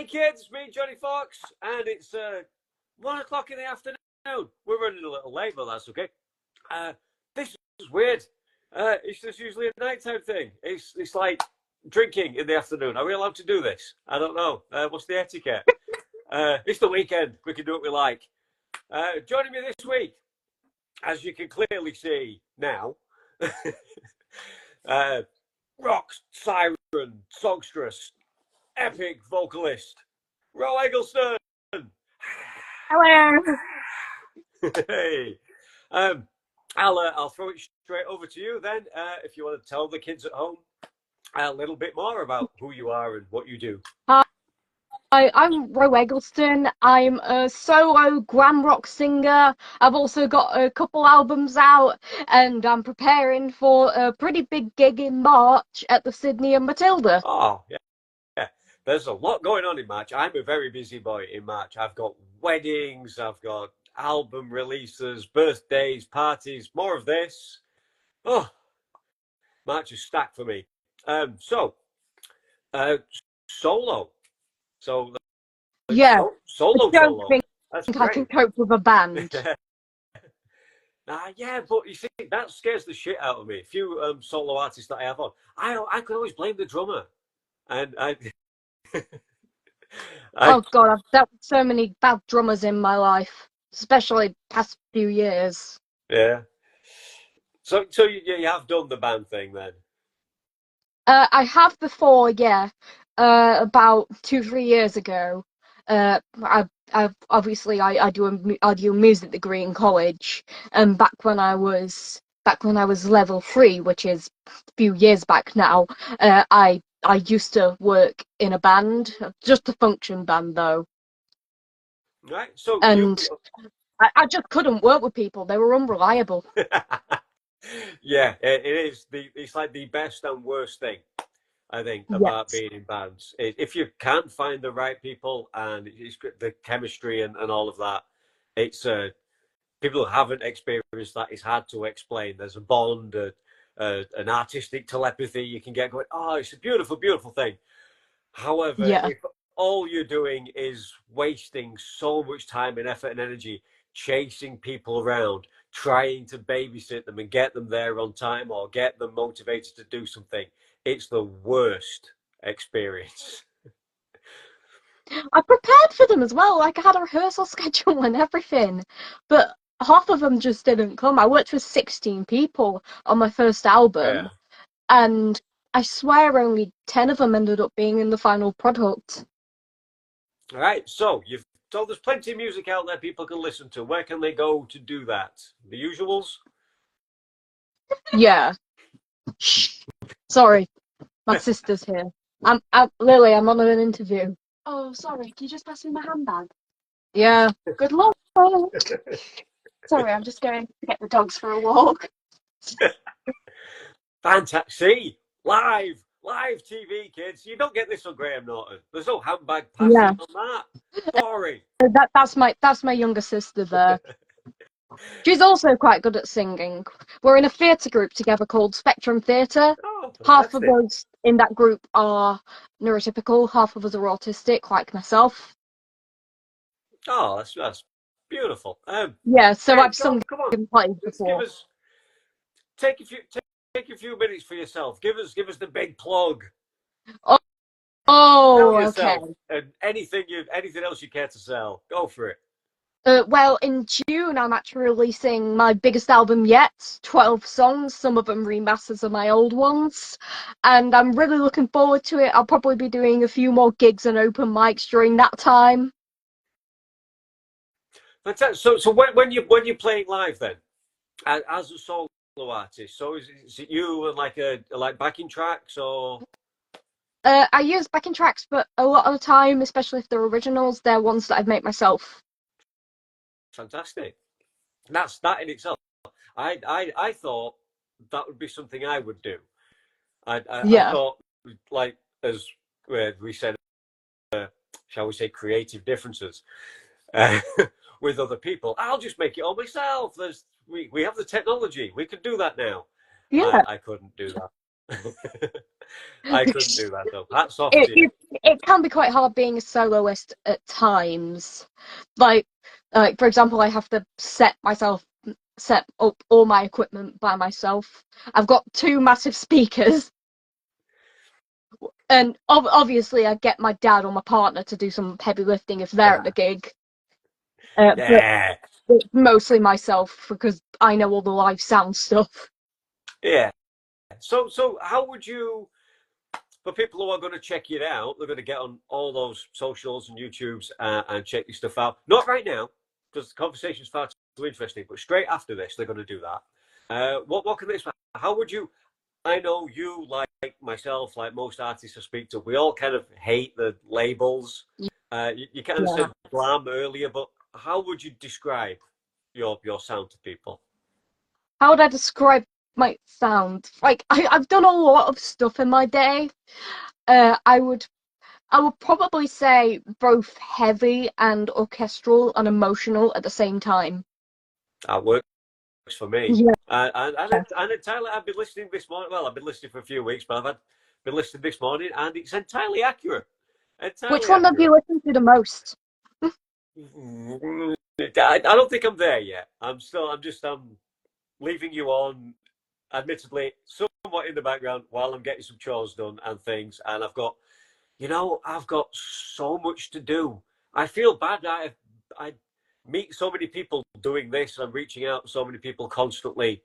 kids, me, Johnny Foxx, and it's 1 o'clock in the afternoon. We're running a little late, but that's okay. This is weird. It's just usually a nighttime thing. It's like drinking in the afternoon. Are we allowed to do this? I don't know. What's the etiquette? It's the weekend. We can do what we like. Joining me this week, as you can clearly see now, rock siren, songstress, epic vocalist, Ro Eggleston. Hello. Hey, I'll throw it straight over to you then. If you want to tell the kids at home a little bit more about who you are and what you do. I'm Ro Eggleston. I'm a solo glam rock singer. I've also got a couple albums out, and I'm preparing for a pretty big gig in March at the Sydney and Matilda. Oh, yeah. There's a lot going on in March. I'm a very busy boy in March. I've got weddings, I've got album releases, birthdays, parties, more of this. Oh, March is stacked for me. Solo. So, Yeah, solo. I don't think That's I great. can cope with a band. Yeah, but you see, that scares the shit out of me. A few solo artists that I have on, I could always blame the drummer, and Oh God, I've dealt with so many bad drummers in my life, especially past few years. yeah. So you have done the band thing then? I have before, yeah. About 2-3 years ago. I obviously I do a music degree in college, and back when I was level 3, which is a few years back now. I used to work in a band, just a function band though, Right. So you, and I just couldn't work with people. They were unreliable. yeah, it is it's like the best and worst thing I think about Yes. being in bands. If you can't find the right people and it's the chemistry and all of that, it's people who haven't experienced that. It's hard to explain. There's a bond, an artistic telepathy you can get going. Oh, it's a beautiful, beautiful thing. However, Yeah. if all you're doing is wasting so much time and effort and energy chasing people around, trying to babysit them and get them there on time or get them motivated to do something, it's the worst experience. I prepared for them as well. Like I had a rehearsal schedule and everything, but half of them just didn't come. I worked with 16 people on my first Yeah. album, and I swear only 10 of them ended up being in the final product. All right. So you've told there's plenty of music out there people can listen to. Where can they go to do that? The usuals? Yeah. Shh. Sorry, my sister's here. Lily. I'm on an interview. Oh, sorry. Can you just pass me my handbag? Yeah. Good luck. Sorry, I'm just going to get the dogs for a walk. Fantastic. See, live TV, kids. You don't get this on Graham Norton. There's no handbag passing Yeah. on that. Boring. That's my younger sister there. She's also quite good at singing. We're in a theatre group together called Spectrum Theatre. Oh, Half of fantastic. us in that group are neurotypical, half of us are autistic, like myself. Oh, that's beautiful. Yeah, so Graham, I've sung come on. in plays Let's give before. us take a few take a few minutes for yourself. Give us the big plug. Oh, Sell okay. yourself and anything else you care to sell. Go for it. Well, in June, I'm actually releasing my biggest album yet, 12 songs, some of them remasters of my old ones, and I'm really looking forward to it. I'll probably be doing a few more gigs and open mics during that time. Fantastic. So when you're playing live then, as a solo artist, so is it you and like backing tracks or? I use backing tracks, but a lot of the time, especially if they're originals, they're ones that I've made myself. Fantastic. That's that in itself. I thought that would be something I would do. I Yeah. thought, like, as we said, shall we say, creative differences uh, with other people. I'll just make it all myself. We have the technology. We can do that now. Yeah. I couldn't do that. I couldn't do that though. Hats off it, to you. it it can be quite hard being a soloist at times. Like for example, I have to set up all my equipment by myself. I've got two massive speakers, and obviously I get my dad or my partner to do some heavy lifting if they're at the gig. But Yeah, it's mostly myself because I know all the live sound stuff. yeah. So how would you? For people who are going to check you out, they're going to get on all those socials and YouTubes and check your stuff out. Not right now, because the conversation's far too interesting. But straight after this, they're going to do that. What can they expect? How would you? I know you, like myself, like most artists I speak to, we all kind of hate the labels. You kind of Yeah. said glam earlier, but how would you describe your sound to people? How would I describe my sound? Like I've done a lot of stuff in my day. Uh, I would I would probably say both heavy and orchestral and emotional at the same time. That works for me. Yeah. And entirely, I've been listening this morning. Well, I've been listening for a few weeks, but been listening this morning, and it's entirely accurate. Which Entirely one have you accurate. listened to the most? I don't think I'm there yet. I'm leaving you on, admittedly, somewhat in the background while I'm getting some chores done and things. And I've got so much to do. I feel bad. I meet so many people doing this. I'm reaching out to so many people constantly,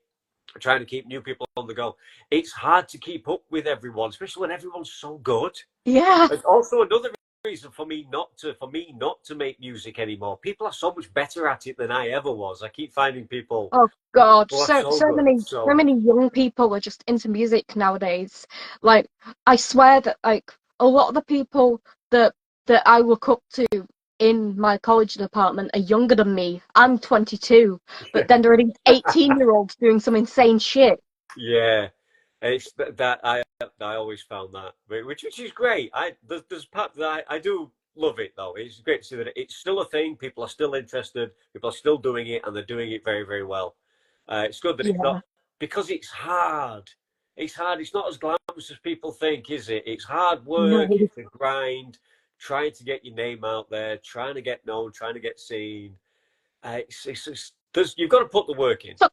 trying to keep new people on the go. It's hard to keep up with everyone, especially when everyone's so good. Yeah. It's also another reason for me not to make music anymore. People are so much better at it than I ever was. I keep finding people Oh God, who are so so so good. many so So many young people are just into music nowadays. Like I swear that like a lot of the people that I look up to in my college department are younger than me. I'm 22, but then there are these 18-year-olds doing some insane shit. yeah, it's that I always found that, which is great. There's part that I do love it though. It's great to see that it's still a thing. People are still interested. People are still doing it, and they're doing it very very well. It's good that it's Yeah. not because it's hard. It's hard. It's not as glamorous as people think, is it? It's hard No. work. It's a grind. Trying to get your name out there, trying to get known, trying to get seen. You've got to put the work in. Took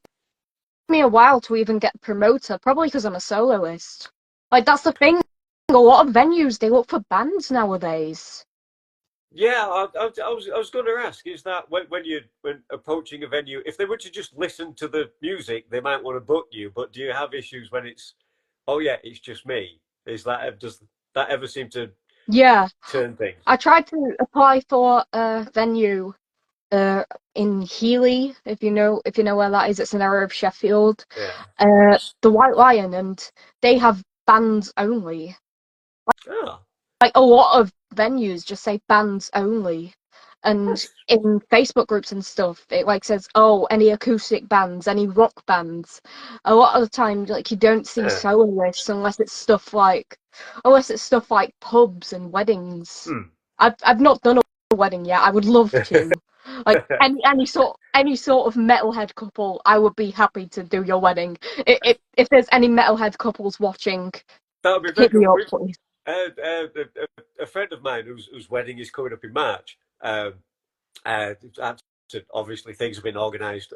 me a while to even get a promoter, probably because I'm a soloist. Like that's the thing. A lot of venues they look for bands nowadays. Yeah, I was going to ask, is that when approaching a venue, if they were to just listen to the music, they might want to book you, but do you have issues when it's, oh yeah, it's just me? Does that ever seem to Yeah. turn things? I tried to apply for a venue uh in Healy, if you know where that is. It's an area of Sheffield. Yeah. The White Lion, and they have bands only. Oh, Like a lot of venues just say bands only. And that's, in Facebook groups and stuff, it like says, oh, any acoustic bands, any rock bands. A lot of the time, like you don't see yeah. soloists unless it's stuff like pubs and weddings. Hmm. I've not done a wedding yet. I would love to. Like any sort of metalhead couple, I would be happy to do your wedding. If there's any metalhead couples watching, That would be very hit me good. up, please. A friend of mine whose wedding is coming up in March. Uh, Obviously, things have been organised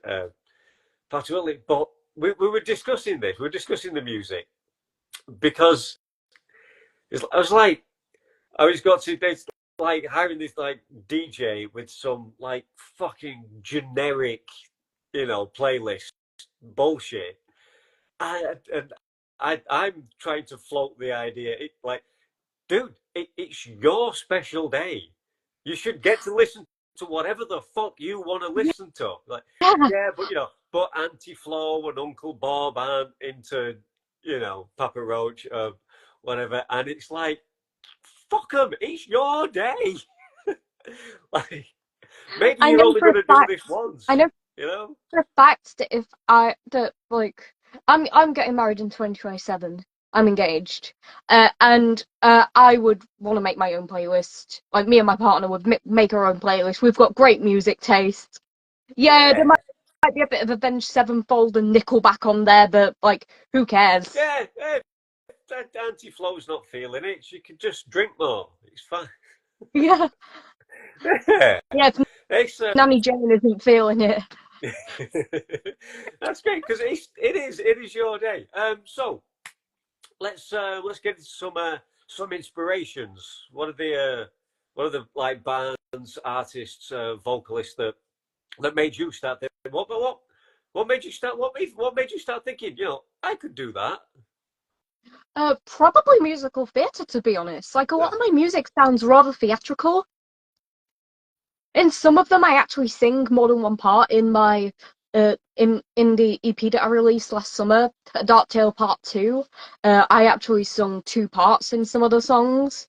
particularly, but we were discussing this. We were discussing the music because I was like, I was got to it's like hiring this like DJ with some like fucking generic, playlist bullshit. And I'm trying to float the idea. Dude, it's your special day. You should get to listen to whatever the fuck you want to listen to. Like, Yeah, yeah, but Auntie Flo and Uncle Bob aren't into, Papa Roach or whatever. And it's like, fuck them. It's your day. Like, maybe I you're know only for going a to do fact. this once, I know you know? for a fact that if I that like I'm getting married in 2027. I'm engaged, and I would want to make my own playlist. Like me and my partner would make our own playlist. We've got great music taste. Yeah, there Yeah. might be a bit of Avenged Sevenfold and Nickelback on there, but like, who cares? Yeah. Auntie Flo's not feeling it. She can just drink more. It's fine. Yeah. Yeah. Yeah, if It's Nanny Jane isn't feeling it. that's great because it is your day. So let's get into some inspirations. What are the like bands, artists, vocalists that made you start thinking, what made you start what made you start thinking, I could do that? Probably musical theatre, to be honest. Like, a lot Yeah. of my music sounds rather theatrical. In some of them, I actually sing more than one part. In my in the EP that I released last summer, Dark Tale Part 2, I actually sung two parts in some of the songs.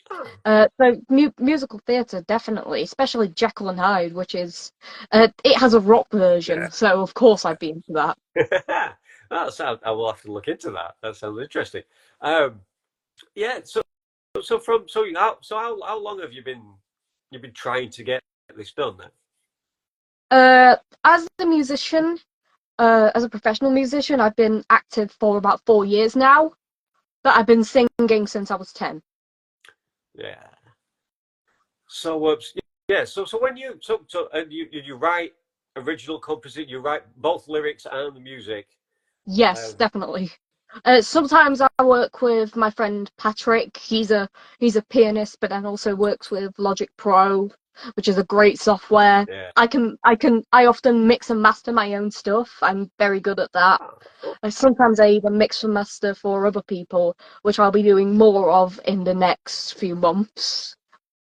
Oh, So musical theatre, definitely, especially Jekyll and Hyde, which is it has a rock yeah. version, so of course I'd be into that. I will have to look into that. That sounds interesting. Um, yeah. So how long have you've been trying to get this done then? As a musician, as a professional musician, I've been active for about 4 years now, but I've been singing since I was 10. Yeah. So yeah. So when you write original composition, you write both lyrics and the music. Yes, Um, definitely. Sometimes I work with my friend Patrick. He's a pianist, but then also works with Logic Pro, which is a great software. yeah. I often mix and master my own stuff. I'm very good at that. Oh, cool. Sometimes I even mix and master for other people, which I'll be doing more of in the next few months.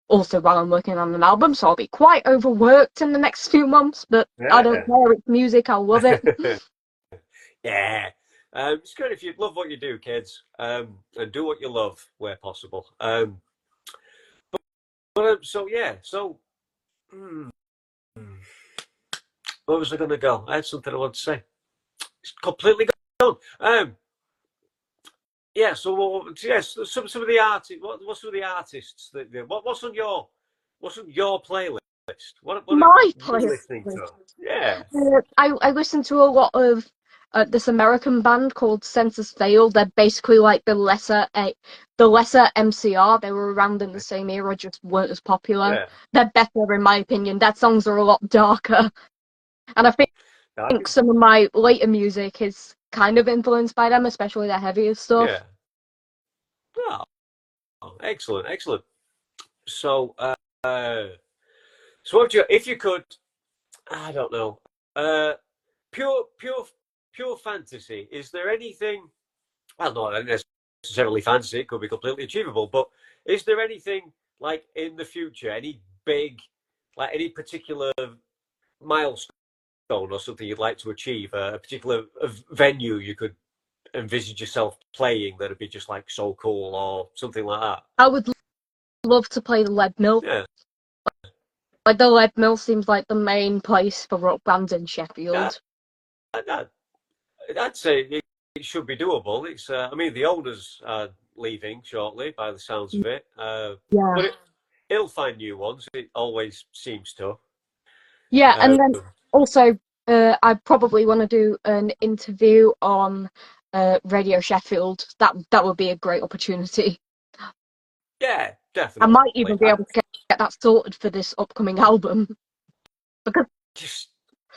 Also, while I'm working on an album, so I'll be quite overworked in the next few months, but I don't Yeah. care. It's music. I'll love it. Yeah. It's good if you love what you do, kids, and do what you love where possible. So yeah, so hmm, where was I going to go? I had something I wanted to say. It's completely gone. Yeah. So yes, some of the artists. What's some of the artists what's on your playlist? What have My you been playlist. listening to? Yeah. I listen to a lot of this American band called Census Failed. They're basically like the lesser MCR. They were around in the same era, just weren't as popular. Yeah. They're better in my opinion. Their songs are a lot darker, and I think Darkest. some of my later music is kind of influenced by them, especially their heavier stuff. Yeah. Oh, excellent, excellent. So, so if you could, I don't know, uh, pure, pure, pure fantasy. Is there anything? Well, not necessarily fantasy. It could be completely achievable. But is there anything like in the future, any big, like any particular milestone or something you'd like to achieve, a particular venue you could envisage yourself playing that'd be just like so cool or something like that? I would love to play the Lead Mill. Yeah, Like the Lead Mill seems like the main place for rock bands in yeah. Sheffield. I'd say it should be doable. I mean, the owners are leaving shortly, by the sounds of it. Yeah. But it'll find new ones. It always seems to. Yeah, Uh, and then also, I probably want to do an interview on Radio Sheffield. That would be a great opportunity. yeah, I definitely. might even be able to get that sorted for this upcoming album because Just,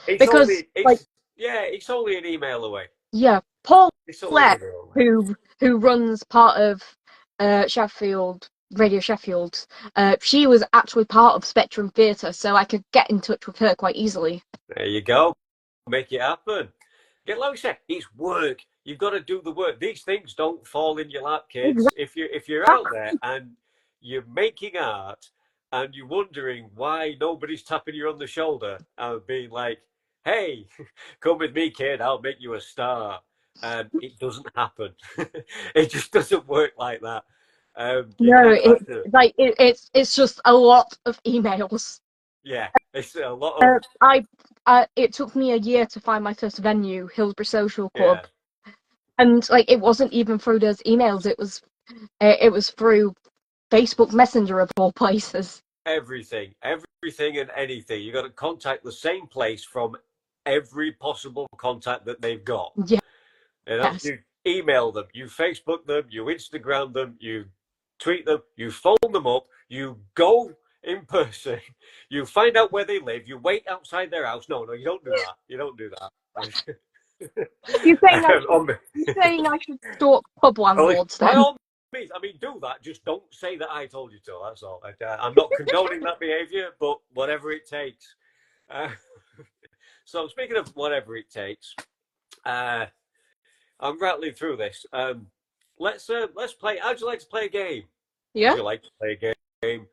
it's because only like it's only an email away. yeah, Paul It's only an Fleck, email away. who runs part of Sheffield Radio Sheffield, she was actually part of Spectrum Theatre, so I could get in touch with her quite easily. There you go. Make it happen. Get like we said, it's work. You've got to do the work. These things don't fall in your lap, kids. If you're out there and you're making art and you're wondering why nobody's tapping you on the shoulder and being like, "Hey, come with me, kid. I'll make you a star." It doesn't happen. It just doesn't work like that. You No, kind of have to. it's just a lot of emails. Yeah, it's a lot of. I it took me a year to find my first venue, Hillsborough Social Yeah. Club, and like it wasn't even through those emails. It was through Facebook Messenger of all places. Everything and anything. You got to contact the same place from every possible contact that they've got. You know, Yes, email them, you Facebook them, you Instagram them, you tweet them, you phone them up, you go in person, you find out where they live, you wait outside their house. No, no, you don't do that. You don't do that. You're saying I should, um, you're saying I should stalk pub landlords by then? all means, I mean, do that. Just don't say that I told you to. That's all. I'm not condoning that behaviour, but whatever it takes. Uh, so speaking of whatever it takes, I'm rattling through this. Let's play. How'd you like to play a game? Would Yeah? you like to play a game?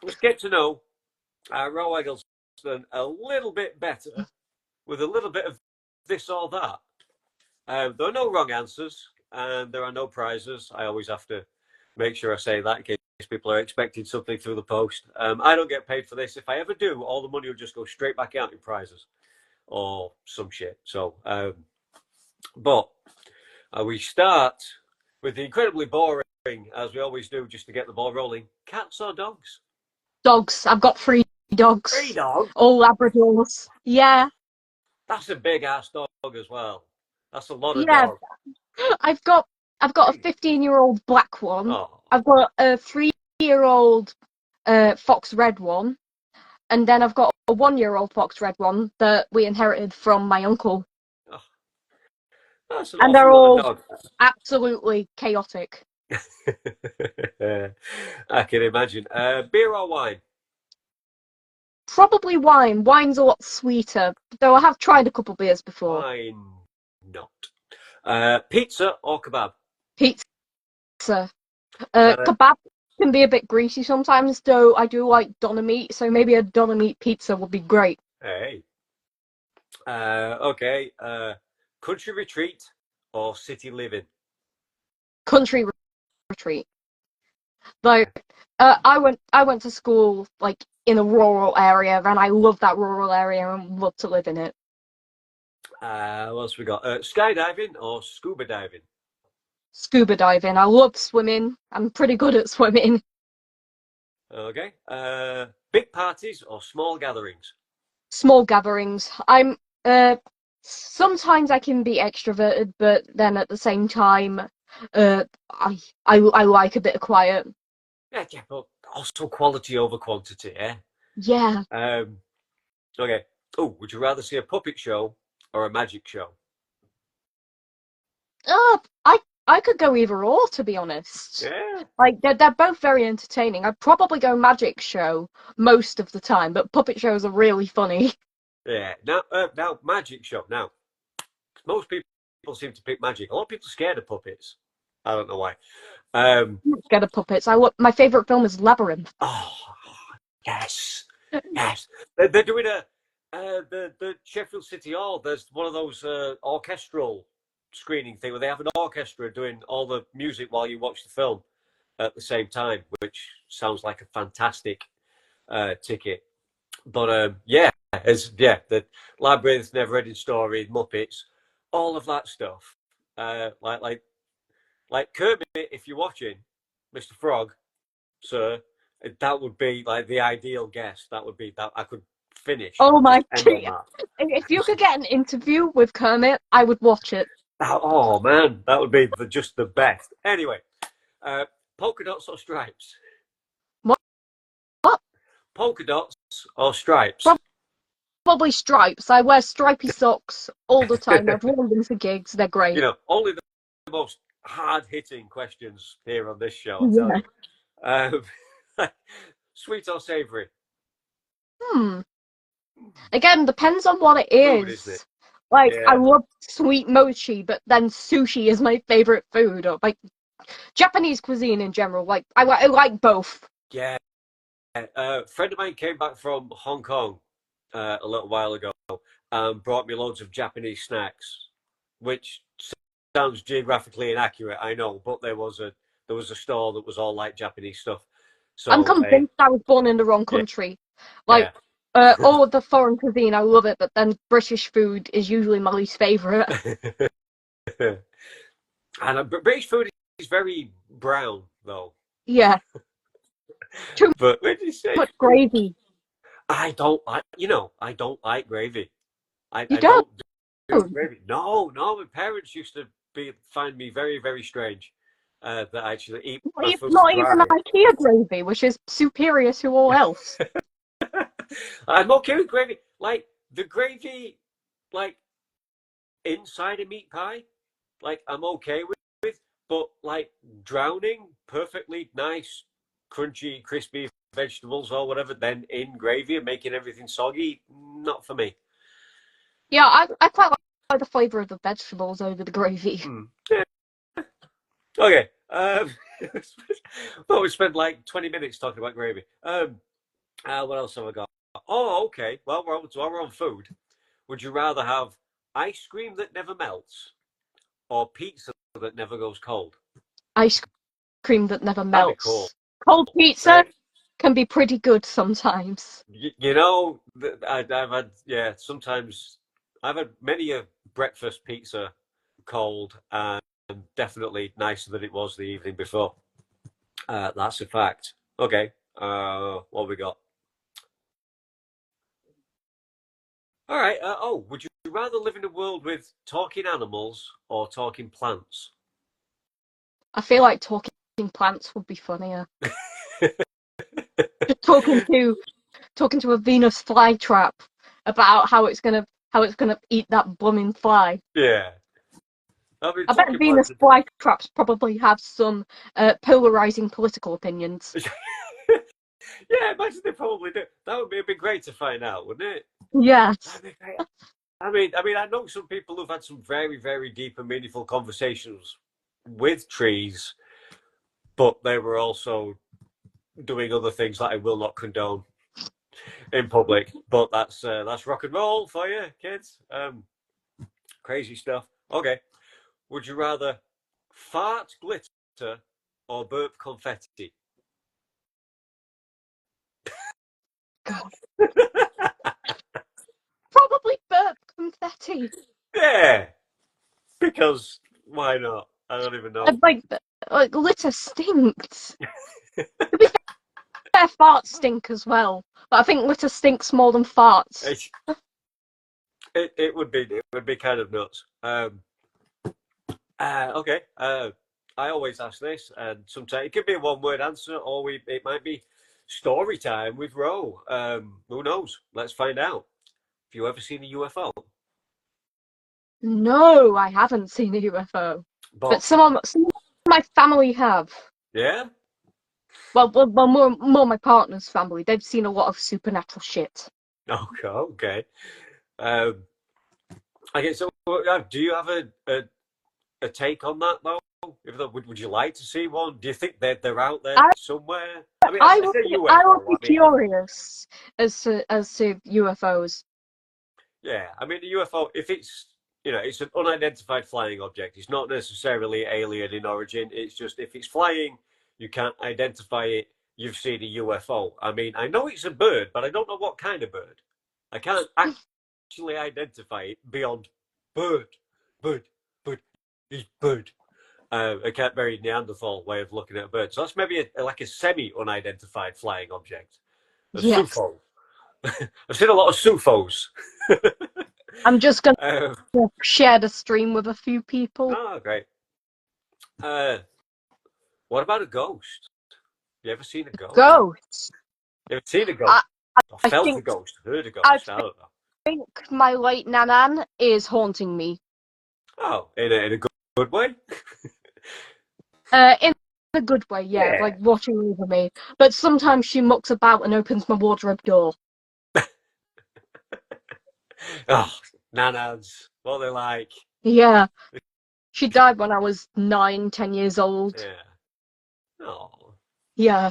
Let's get to know Row Eggleston a little bit better with a little bit of this or that. There are no wrong answers and there are no prizes. I always have to make sure I say that in case people are expecting something through the post. I don't get paid for this. If I ever do, all the money will just go straight back out in prizes or some shit. So, but we start with the incredibly boring, as we always do, just to get the ball rolling. Cats or dogs? Dogs. I've got 3 dogs. 3 dogs? All Labradors. Yeah. That's a big ass dog as well. That's a lot of Yeah. dogs. I've got a 15-year-old black one. Oh. I've got a 3-year-old fox red one. And then I've got a 1-year-old fox red one that we inherited from my uncle. Oh. That's an And awful they're lot all of dogs. absolutely chaotic. I can imagine. Beer or wine? Probably wine. Wine's a lot sweeter, though I have tried a couple beers before. Wine, not. Pizza or kebab? Pizza. Kebab can be a bit greasy sometimes, though I do like doner meat, so maybe a doner meat pizza would be great. Hey. Okay. Country retreat or city living? Country retreat. Like, I went to school like in a rural area, and I love that rural area and love to live in it. What else we got? Skydiving or scuba diving? Scuba diving. I love swimming. I'm pretty good at swimming. Okay. Big parties or small gatherings? Small gatherings. I'm sometimes I can be extroverted, but then at the same time, I like a bit of quiet. Yeah, but also quality over quantity, eh? Yeah. Okay. Oh, would you rather see a puppet show or a magic show? I could go either or, to be honest. Yeah. Like they're both very entertaining. I'd probably go magic show most of the time, but puppet shows are really funny. Yeah. Now magic show. Now, most people seem to pick magic. A lot of people are scared of puppets. I don't know why. Scared of puppets. My favorite film is Labyrinth. Oh, yes, yes. They're doing the Sheffield City Hall. There's one of those orchestral screening thing where they have an orchestra doing all the music while you watch the film at the same time, which sounds like a fantastic ticket. But the Labyrinth, Never-Ending Story, Muppets, all of that stuff. Like Kermit, if you're watching, Mr. Frog, sir, that would be like the ideal guest. That would be that I could finish. Oh my End on god! that. If you could get an interview with Kermit, I would watch it. Oh man, that would be just the best. Anyway, polka dots or stripes? What? Polka dots or stripes? Probably stripes. I wear stripy socks all the time. I've worn them for gigs. They're great. You know, only the most hard-hitting questions here on this show. I'll tell you. Sweet or savoury? Again, depends on what it Food, is. isn't it? Like, Yeah. I love sweet mochi, but then sushi is my favorite food. Or like Japanese cuisine in general. Like, I like both. Yeah. A friend of mine came back from Hong Kong a little while ago and brought me loads of Japanese snacks, which sounds geographically inaccurate, I know, but there was a store that was all like Japanese stuff. So I'm convinced I was born in the wrong country. Like, yeah. all of the foreign cuisine, I love it, but then British food is usually my least favorite. And British food is very brown, though. Yeah. Too But what did you say? much gravy. I don't like gravy. I You don't? don't do gravy. No, my parents used to find me very, very strange that I actually eat my food Not even dry. IKEA gravy, which is superior to all else. I'm okay with gravy. Like the gravy, like inside a meat pie, like I'm okay with, but like drowning perfectly nice, crunchy, crispy vegetables or whatever, then in gravy and making everything soggy, not for me. Yeah, I quite like the flavour of the vegetables over the gravy. Yeah. Okay. Well, we spent like 20 minutes talking about gravy. What else have I got? Oh, okay. Well, while we're on food, would you rather have ice cream that never melts or pizza that never goes cold? Ice cream that never That'd be cool. melts. Cold pizza Right? can be pretty good sometimes. You know, I've had, yeah, sometimes I've had many a breakfast pizza cold and definitely nicer than it was the evening before. That's a fact. Okay. What we got? All right. Would you rather live in a world with talking animals or talking plants? I feel like talking plants would be funnier. Just talking to a Venus flytrap about how it's gonna eat that blooming fly. Yeah. I mean, I bet talking Venus plants. flytraps probably have some polarizing political opinions. Yeah, imagine they probably do. That would be great to find out, wouldn't it? Yes. That'd be great. I know some people who've had some very, very deep and meaningful conversations with trees, but they were also doing other things that I will not condone in public. But that's rock and roll for you, kids. Crazy stuff. Okay. Would you rather fart glitter or burp confetti? God. Probably burp confetti. Yeah, because why not? I don't even know. Like litter stinks. To be fair, farts stink as well. But I think litter stinks more than farts. It, it would be kind of nuts. Okay. I always ask this, and sometimes it could be a one-word answer, or it might be story time with Ro. Who knows? Let's find out. Have you ever seen a UFO? No, I haven't seen a UFO. But But some of my family have. yeah. Well, more my partner's family. They've seen a lot of supernatural shit. Okay. Okay. Um, okay. So, do you have a take on that though? Would you like to see one? Do you think they're out there I somewhere? I mean, I say I would UFO. be I mean, curious as to UFOs. yeah. I mean, the UFO. If it's an unidentified flying object. It's not necessarily alien in origin. It's just if it's flying, you can't identify it. You've seen a UFO. I mean, I know it's a bird, but I don't know what kind of bird. I can't actually identify it beyond bird, bird, bird, bird. A very Neanderthal way of looking at a bird. So that's maybe like a semi-unidentified flying object. A Yes. SUFO. I've seen a lot of SUFOs. I'm just gonna uh, share the stream with a few people. oh, great. Uh, what about a ghost? You ever seen a ghost? Ghosts. You ever seen a ghost? I Or I felt a think ghost? Heard a I ghost? I don't know. think my late nanan is haunting me. Oh, in a good way? In a good way, yeah, like Yeah. watching over me. But sometimes she mucks about and opens my wardrobe door. Oh, nanas. What are they like? Yeah, she died when I was 9, 10 years old. Yeah. Oh. Yeah,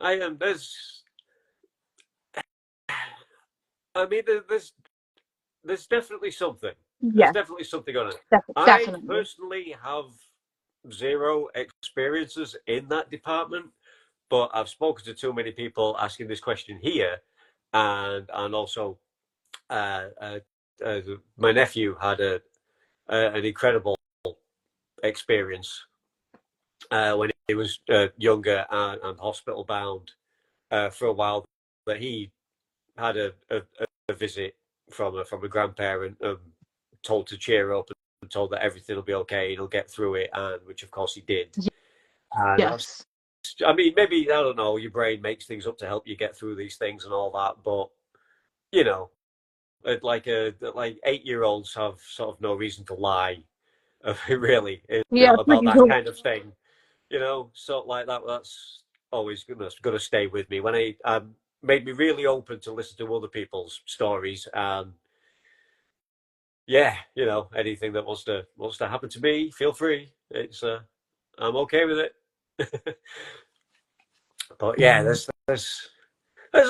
I am. There's. I mean, there's definitely something. There's yeah, definitely something on it. I definitely. personally have zero experiences in that department, but I've spoken to too many people asking this question here, and also uh, uh, uh, my nephew had an incredible experience when he was younger and hospital bound for a while. That he had a visit from a grandparent, told to cheer up told that everything will be okay, he'll get through it, and which of course he did. And Yes. I mean, maybe I don't know, your brain makes things up to help you get through these things and all that, but you know, like 8-year-olds have sort of no reason to lie, really, Yeah, about pretty that much. kind of thing. Sort of like that. That's always gonna stay with me. When I made me really open to listen to other people's stories, and yeah, anything that wants to happen to me, feel free. I'm okay with it. But yeah, there's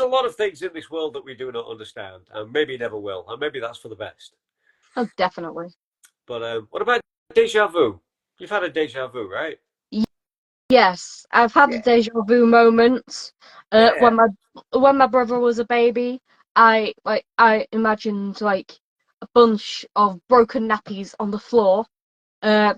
a lot of things in this world that we do not understand, and maybe never will, and maybe that's for the best. Oh, definitely. But what about deja vu? You've had a deja vu, right? Yes, I've had a Yeah. deja vu moment. Yeah. When my brother was a baby, I imagined like a bunch of broken nappies on the floor uh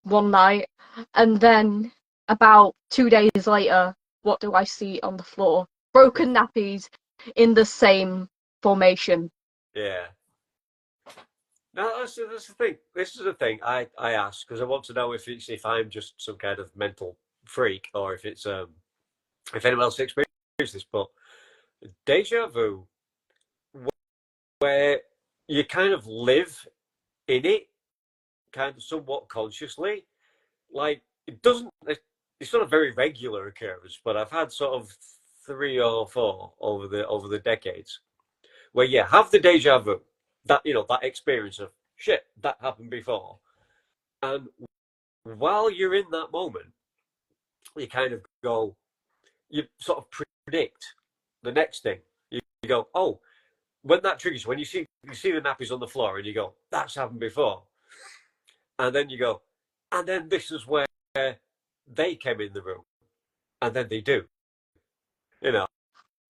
one night, and then about 2 days later, what do I see on the floor? Broken nappies in the same formation. Yeah. No, that's the thing. This is the thing I ask because I want to know if I'm just some kind of mental freak or if anyone else experiences this. But deja vu, where you kind of live in it, kind of somewhat consciously, like it doesn't. It's not a very regular occurrence, but I've had sort of 3 or 4 over the decades where you have the deja vu, that experience of shit that happened before, and while you're in that moment, you kind of go, you sort of predict the next thing. You go, oh, when that triggers, when you see the nappies on the floor, and you go, that's happened before, and then you go, and then this is where they came in the room, and then they do, you know,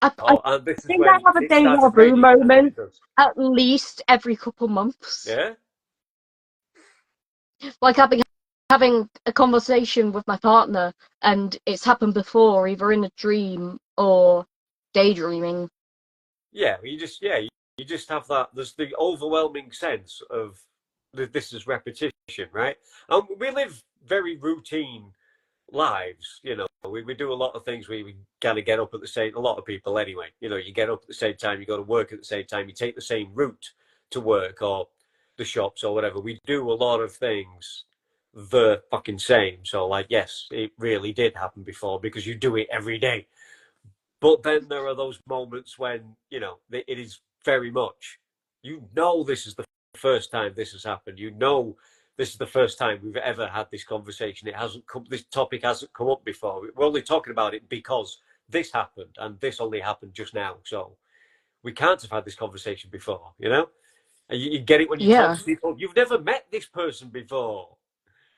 I and this is think I when have a it deja started vu raining, and then moment it does. at least every couple months. Yeah, Like I've been having a conversation with my partner, and it's happened before, either in a dream or daydreaming. you just have that. There's the overwhelming sense of this is repetition, right? And we live very routine lives. We do a lot of things. We kind of get up at the same. A lot of people, anyway. You get up at the same time. You go to work at the same time. You take the same route to work or the shops or whatever. We do a lot of things the fucking same. So, like, yes, it really did happen before because you do it every day. But then there are those moments when it is very much. This is the first time this has happened. This is the first time we've ever had this conversation. This topic hasn't come up before. We're only talking about it because this happened, and this only happened just now. So we can't have had this conversation before. And you get it when you talk Yeah. to people. You've never met this person before.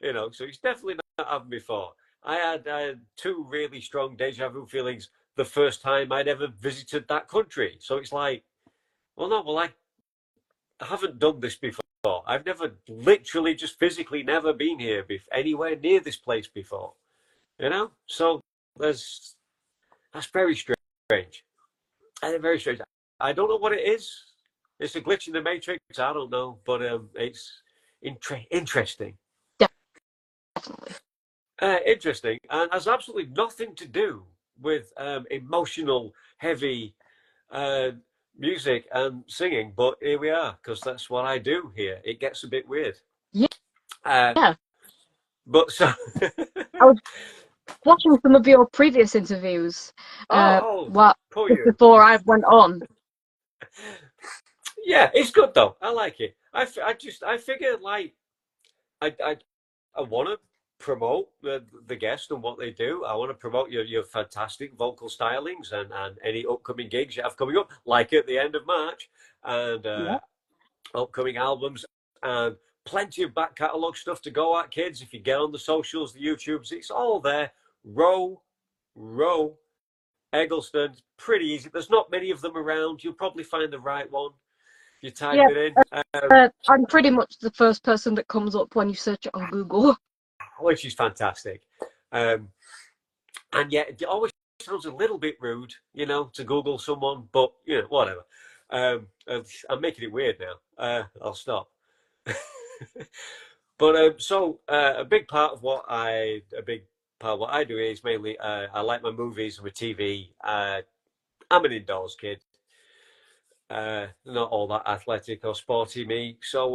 So it's definitely not happened before. I had 2 really strong deja vu feelings the first time I'd ever visited that country. So it's like, well, no, well, I haven't done this before. I've never, literally, just physically never been here, anywhere near this place before. So there's that's very strange. Very strange. I don't know what it is. It's a glitch in the matrix. I don't know, but it's interesting. Definitely. Interesting, and has absolutely nothing to do with emotional, heavy uh, music and singing. But here we are, because that's what I do here. It gets a bit weird. Yeah. Uh, Yeah. but so, I was watching some of your previous interviews, oh, what poor just you. before I went on. Yeah, it's good though. I like it. I figure like I I want to promote the guest and what they do. I want to promote your fantastic vocal stylings and any upcoming gigs you have coming up, like at the end of March, and Yeah. upcoming albums, and plenty of back catalogue stuff to go at, kids. If you get on the socials, the YouTubes, it's all there. Row Eggleston, pretty easy. There's not many of them around. You'll probably find the right one if you type Yeah. it in. I'm pretty much the first person that comes up when you search it on Google. Which is fantastic. Um, and yet it always sounds a little bit rude, to Google someone, but whatever. I'm making it weird now. I'll stop. But a big part of what I do is mainly I like my movies and my TV. I'm an indoors kid, not all that athletic or sporty me. So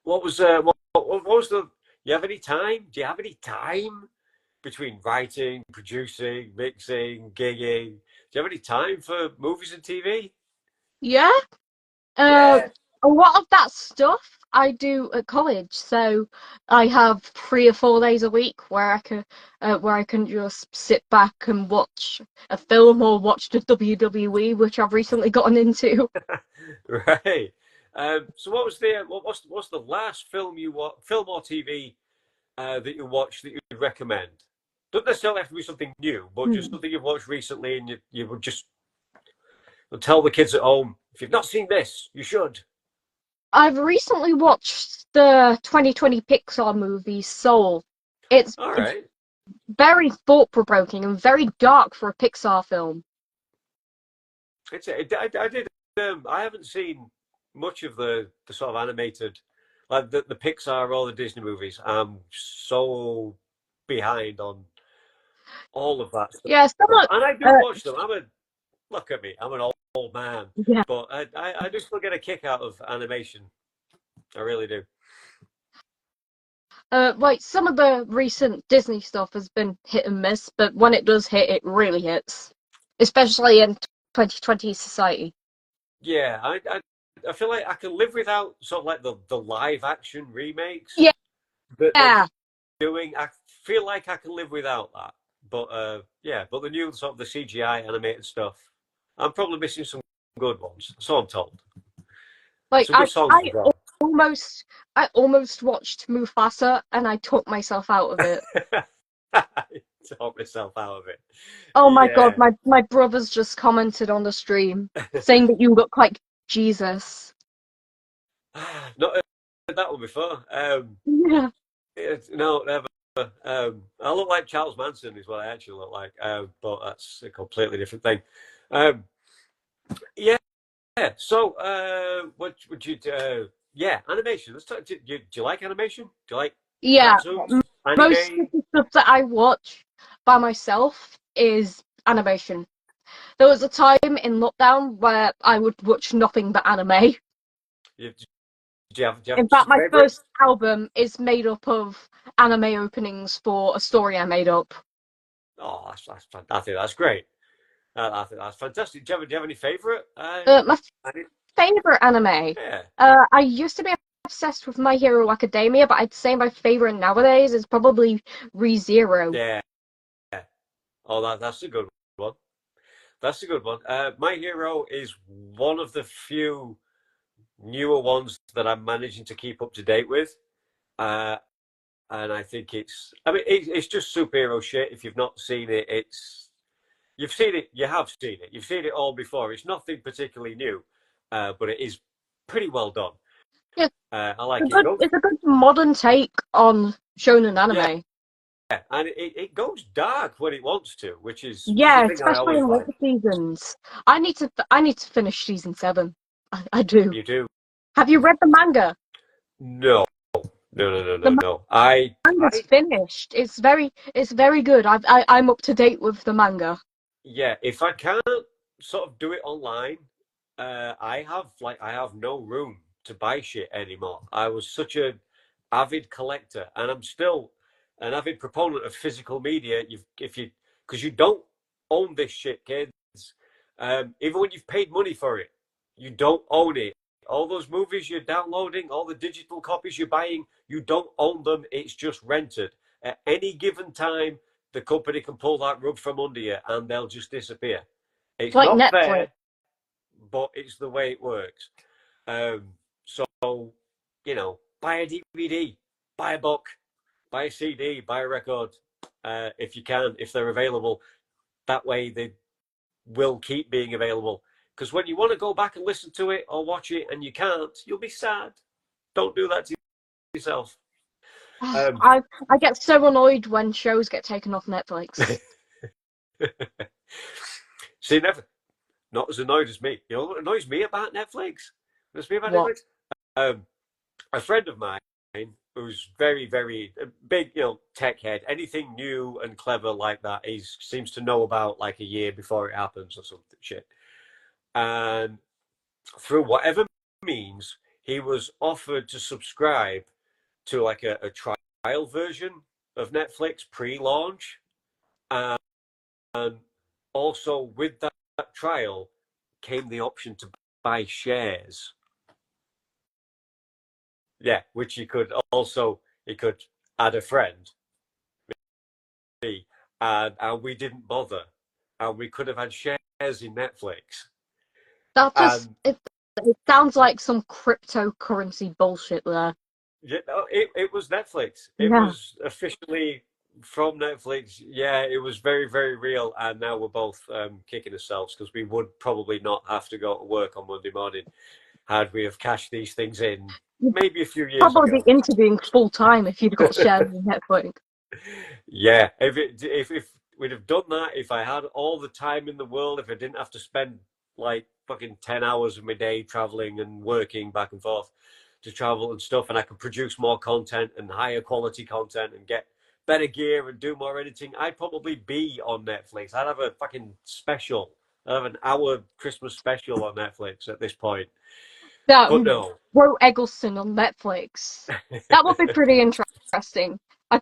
what was the? You have any time? Do you have any time between writing, producing, mixing, gigging? Do you have any time for movies and TV? Yeah. Uh, Yeah. a lot of that stuff I do at college, so I have 3 or 4 days a week where I can just sit back and watch a film or watch the WWE, which I've recently gotten into. Right. So what's the last film or TV that you watched that you'd recommend? Doesn't necessarily have to be something new, but just Hmm. something you've watched recently and you would just tell the kids at home, if you've not seen this, you should. I've recently watched the 2020 Pixar movie Soul. All It's right. very thought-provoking and very dark for a Pixar film. I did. I haven't seen much of the sort of animated, like the Pixar or the Disney movies. I'm so behind on all of that stuff, Yeah, some of and I do uh, watch them. Look at me. I'm an old man, yeah. but I do still get a kick out of animation. I really do. Like some of the recent Disney stuff has been hit and miss, but when it does hit, it really hits, especially in 2020 society. Yeah, I feel like I can live without sort of like the live action remakes Yeah, that they're yeah. doing. I feel like I can live without that. But yeah, but the new sort of the CGI animated stuff, I'm probably missing some good ones. So I'm told. Like Some good songs as well. almost, I almost watched Mufasa, and I took myself out of it. Talk myself out of it. Oh my God, Yeah. my brothers just commented on the stream saying that you look like Jesus. Not heard that one before. Yeah. No, never. I look like Charles Manson is what I actually look like, but that's a completely different thing. Um, yeah. So, what would you? Yeah, animation. Let's talk. Do you like animation? Do you like Yeah, cartoons, most of anime? the stuff that I watch by myself is animation. There was a time in lockdown where I would watch nothing but anime. Do you have In fact, some my first favorites? album is made up of anime openings for a story I made up. Oh, I think that's great. I think that's fantastic. Do you have any favorite? My favorite anime. Yeah, I used to be obsessed with My Hero Academia, but I'd say my favorite nowadays is probably ReZero. yeah. Oh, that's a good one. That's a good one. My Hero is one of the few newer ones that I'm managing to keep up to date with. Uh, and I think it's just superhero shit. If you've not seen it, you've seen it, you have seen it. You've seen it all before. It's nothing particularly new, but it is pretty well done. Yeah, I like it. it's a good modern take on shonen Yeah, anime. and it goes dark when it wants to, which is the Yeah, thing I especially always in like. later seasons. I need to finish season 7. I do. You do? Have you read the manga? No, The no. I manga's finished. It's very good. I'm up to date with the manga. Yeah, if I can't sort of do it online, I have no room to buy shit anymore. I was such a avid collector, and I'm still an avid proponent of physical media. If you because you don't own this shit, kids. Even when you've paid money for it, you don't own it. All those movies you're downloading, all the digital copies you're buying, you don't own them. It's just rented. At any given time, the company can pull that rug from under you and they'll just disappear. It's Like not Netflix. fair, but it's the way it works. So, buy a DVD, buy a book, buy a CD, buy a record, if you can, if they're available. That way they will keep being available. Because when you want to go back and listen to it or watch it and you can't, you'll be sad. Don't do that to yourself. Um, I get so annoyed when shows get taken off Netflix. See, never, not as annoyed as me. You know what annoys me about Netflix? Annoys me about What? Netflix? Um, a friend of mine who's very, very big, tech head. Anything new and clever like that, he seems to know about like a year before it happens or something shit. And through whatever means, he was offered to subscribe to like a trial version of Netflix pre-launch, and also with that trial came the option to buy shares. Yeah, which he could add a friend, me, and we didn't bother, and we could have had shares in Netflix. That just And it sounds like some cryptocurrency bullshit there. yeah, no, it was Netflix. It Yeah. was officially from Netflix. Yeah, it was very, very real. And now we're both kicking ourselves because we would probably not have to go to work on Monday morning had we have cashed these things in You'd maybe a few years probably ago. be interviewing full time if you'd got shares in Netflix. Yeah, if we'd have done that, if I had all the time in the world, if I didn't have to spend like fucking 10 hours of my day traveling and working back and forth to travel and stuff, and I could produce more content and higher quality content and get better gear and do more editing, I'd probably be on Netflix. I'd have a fucking special. I'd have an hour Christmas special on Netflix at this point. That But no. Joe Eggleston on Netflix. That would be pretty interesting. I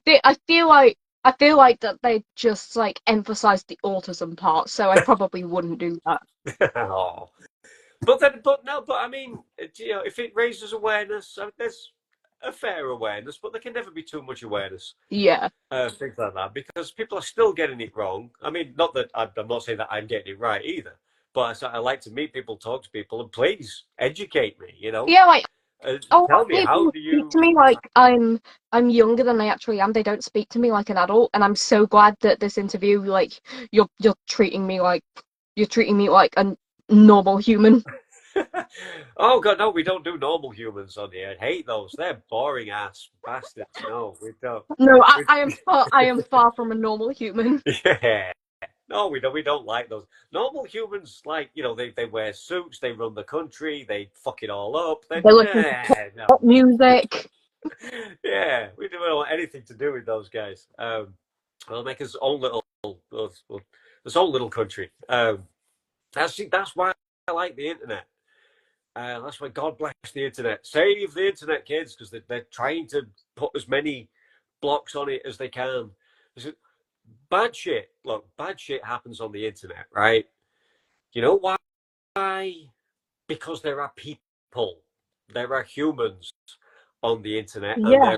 feel like that they just like emphasize the autism part, so I probably wouldn't do that. Oh. But I mean, if it raises awareness, there's a fair awareness, but there can never be too much awareness. Yeah. Things like that, because people are still getting it wrong. I mean, not that I'm not saying that I'm getting it right either, but I like to meet people, talk to people, and please educate me. Yeah, like a lot Tell of me, how people do speak you? to me like I'm younger than I actually am. They don't speak to me like an adult, and I'm so glad that this interview, like you're treating me like a normal human. Oh God, no, we don't do normal humans on here. I hate those. They're boring ass bastards. No, we don't. No, We, I am far from a normal human. yeah. No, we don't. We don't like those. Normal humans, like they wear suits, they run the country, they fuck it all up. They They listen to no, pop music. yeah, we don't want anything to do with those guys. They'll make his own little, his own little country. That's why I like the internet. That's why God bless the internet. Save the internet, kids, because they're trying to put as many blocks on it as they can. Bad shit. Look, bad shit happens on the internet, right? You know why? Because there are people, there are humans on the internet, and Yeah.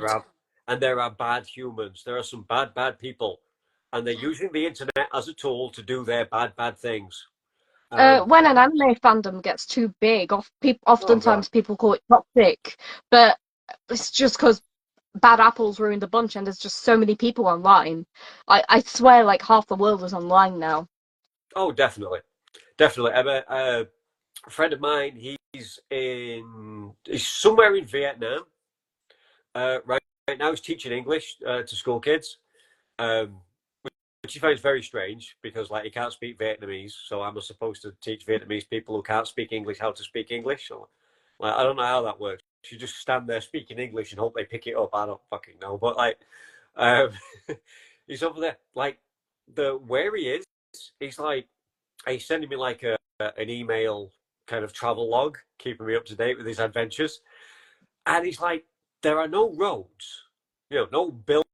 there are bad humans. There are some bad people, and they're using the internet as a tool to do their bad things. When an anime fandom gets too big, Oh God. oftentimes people call it toxic, but it's just because bad apples ruined a bunch, and there's just so many people online. I swear, like half the world is online now. Oh, definitely, definitely. A friend of mine. He's somewhere in Vietnam. Right now, he's teaching English to school kids. Um, which he finds very strange because like he can't speak Vietnamese, so I'm supposed to teach Vietnamese people who can't speak English how to speak English. So, like I don't know how that works. You just stand there speaking English and hope they pick it up. I don't fucking know, but like, um, he's over there. Like the where he is, he's like he's sending me like an email kind of travel log, keeping me up to date with his adventures, and he's like, there are no roads, no built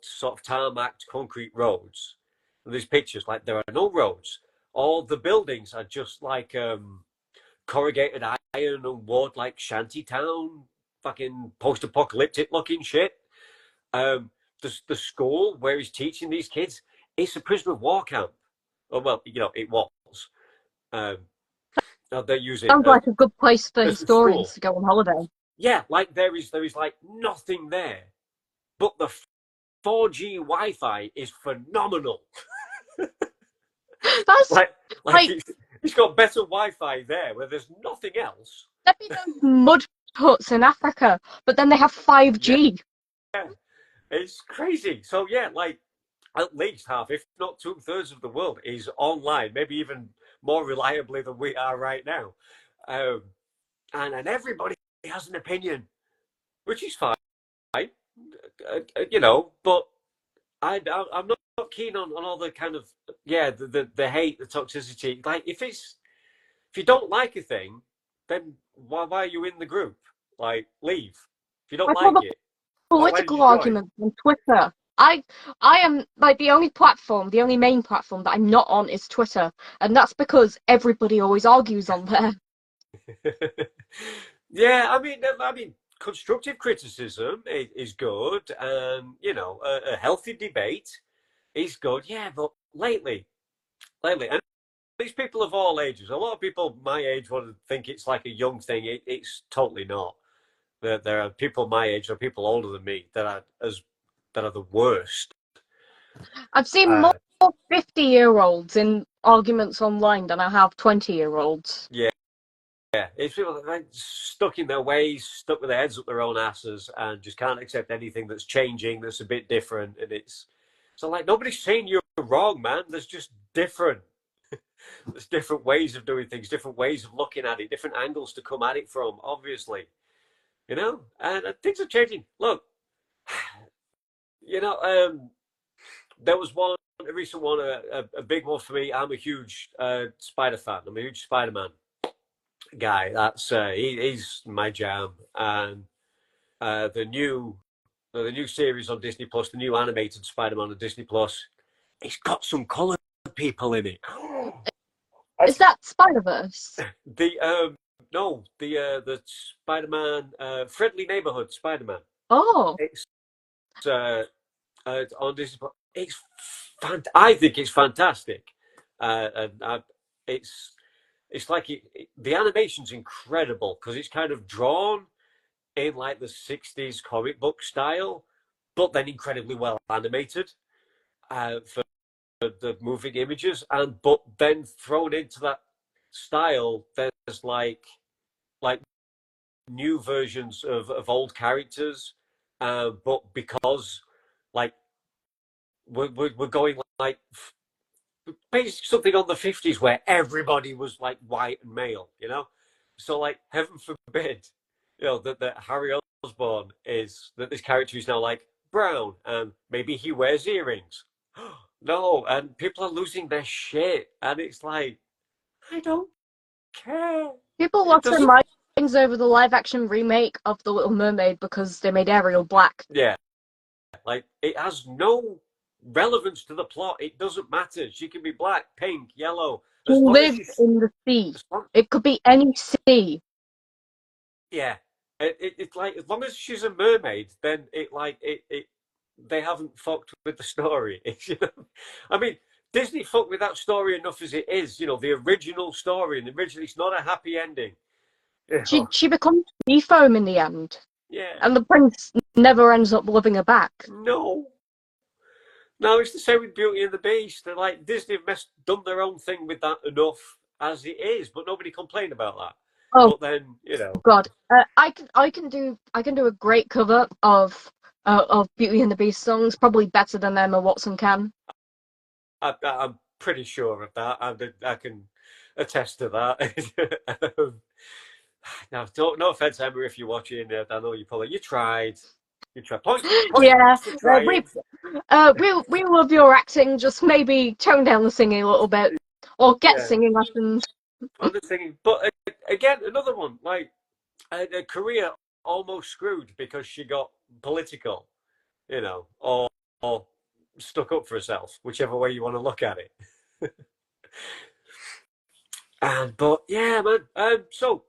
sort of tarmacked concrete roads. And these pictures, like there are no roads. All the buildings are just like corrugated iron and wood, like shanty town, fucking post-apocalyptic looking shit. Um, the school where he's teaching these kids, it's a prisoner of war camp. Oh well, it was. Um, now they use it Sounds like a good place for as a school. historians to go on holiday. Yeah, like there is like nothing there, but the 4G Wi-Fi is phenomenal. That's like like like it's got better Wi-Fi there where there's nothing else. there'd be those mud huts in Africa, but then they have Yeah, 5G. it's crazy. So yeah, like at least half, if not two-thirds of the world is online, maybe even more reliably than we are right now. Um, and everybody has an opinion. which is fine, but I'm not keen on all the kind of the hate, the toxicity. Like if you don't like a thing, then why are you in the group? Like leave. If you don't I'd have like a it, why did political you join? argument on Twitter. I am like the only platform, the only main platform that I'm not on is Twitter, and that's because everybody always argues on there. Yeah, I mean, constructive criticism is good, and a healthy debate is good. Yeah, but lately, and these people of all ages, a lot of people my age want to think it's like a young thing. It's totally not. There are people my age or people older than me that are the worst. I've seen more Uh, 50-year-olds in arguments online than I have 20-year-olds. yeah, yeah. It's people that are like stuck in their ways, stuck with their heads up their own asses, and just can't accept anything that's changing, that's a bit different. And it's so like nobody's saying you're wrong, man. There's just different. There's different ways of doing things, different ways of looking at it, different angles to come at it from. Obviously, and things are changing. Look, you know, there was a recent one, a big one for me. I'm a huge Spider fan. I'm a huge Spider-Man guy. That's he's my jam. And uh, the new the new series on Disney Plus, the new animated Spider-Man on Disney Plus, it's got some colored people in it. Is that Spider-Verse? The no, the Spider-Man Friendly Neighborhood Spider-Man. Oh, It's on Disney Plus. I think it's fantastic, and it's it's like the animation's incredible because it's kind of drawn in like the '60s comic book style, but then incredibly well animated for the moving images, and but then thrown into that style, there's like new versions of old characters, but because like we're going like basically something on the 50s where everybody was like white and male. So like heaven forbid, that Harry Osborn is that this character is now like brown and maybe he wears earrings. No, and people are losing their shit, and it's like I don't care. people It lost their doesn't. minds over the live-action remake of The Little Mermaid because they made Ariel black. Yeah, like it has no relevance to the plot. It doesn't matter. She can be black, pink, yellow, She as long as lived she's in the sea. as long, It could be any sea. yeah. It's like as long as she's a mermaid, then it they haven't fucked with the story. I mean, Disney fucked with that story enough as it is. The original story, and originally it's not a happy ending. You know, She becomes sea foam in the end, yeah, and the prince never ends up loving her back. no, no, it's the same with Beauty and the Beast. They're like Disney have done their own thing with that enough as it is, but nobody complained about that. Oh But then, God, I can do a great cover of Beauty and the Beast songs, probably better than Emma Watson can. I'm pretty sure of that. I can attest to that. Now, no offense, Emma, if you're watching. I know you tried. You tried. Yeah, Points for trying. we love your acting. Just maybe tone down the singing a little bit, or get Yeah, singing lessons. on the singing. But again, another one like a career almost screwed because she got political. Or stuck up for herself, whichever way you want to look at it. And but yeah, man. So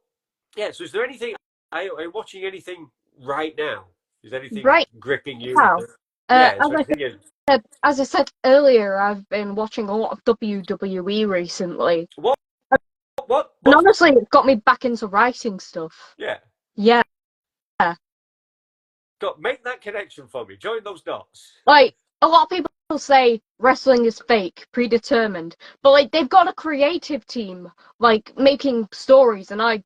yeah. So is there anything? Are you watching anything right now? Is anything Right gripping you? now, Yeah. Is as there I anything? as I said earlier, I've been watching a lot of WWE recently, What? and What's honestly, it got me back into writing stuff. Yeah. Yeah, Make that connection for me. Join those dots. like a lot of people say wrestling is fake, predetermined, but like they've got a creative team like making stories, and I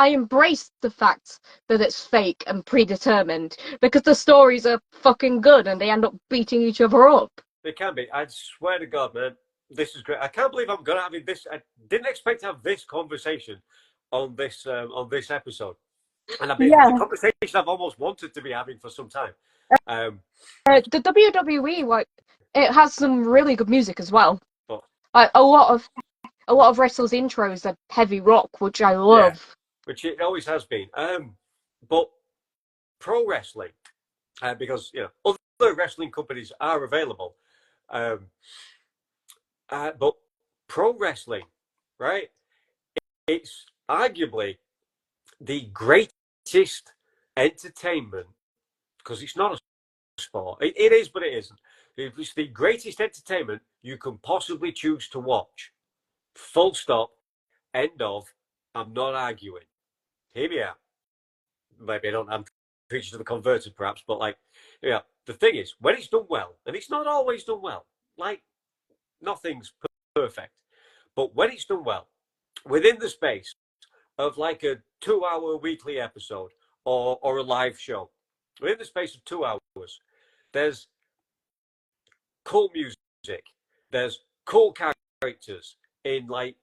embrace the fact that it's fake and predetermined because the stories are fucking good and they end up beating each other up. They can be. I swear to God, man. This is great. I can't believe I'm gonna have this. I didn't expect to have this conversation on this episode. And it's a Yeah. conversation I've almost wanted to be having for some time. The WWE, like, it has some really good music as well. But Like a lot of wrestlers' intros are heavy rock, which I yeah, love. which it always has been. But pro wrestling, because other wrestling companies are available, um, but pro wrestling, right? It's arguably the greatest entertainment because it's not a sport. It is, but it isn't. It's the greatest entertainment you can possibly choose to watch. Full stop. End of. I'm not arguing. Hear me out. Maybe I don't. I'm preaching to the converted, perhaps, but like, yeah. The thing is, when it's done well, and it's not always done well. Like nothing's perfect, but when it's done well, within the space of like a 2 hour weekly episode or a live show, within the space of 2 hours, there's cool music, there's cool characters in like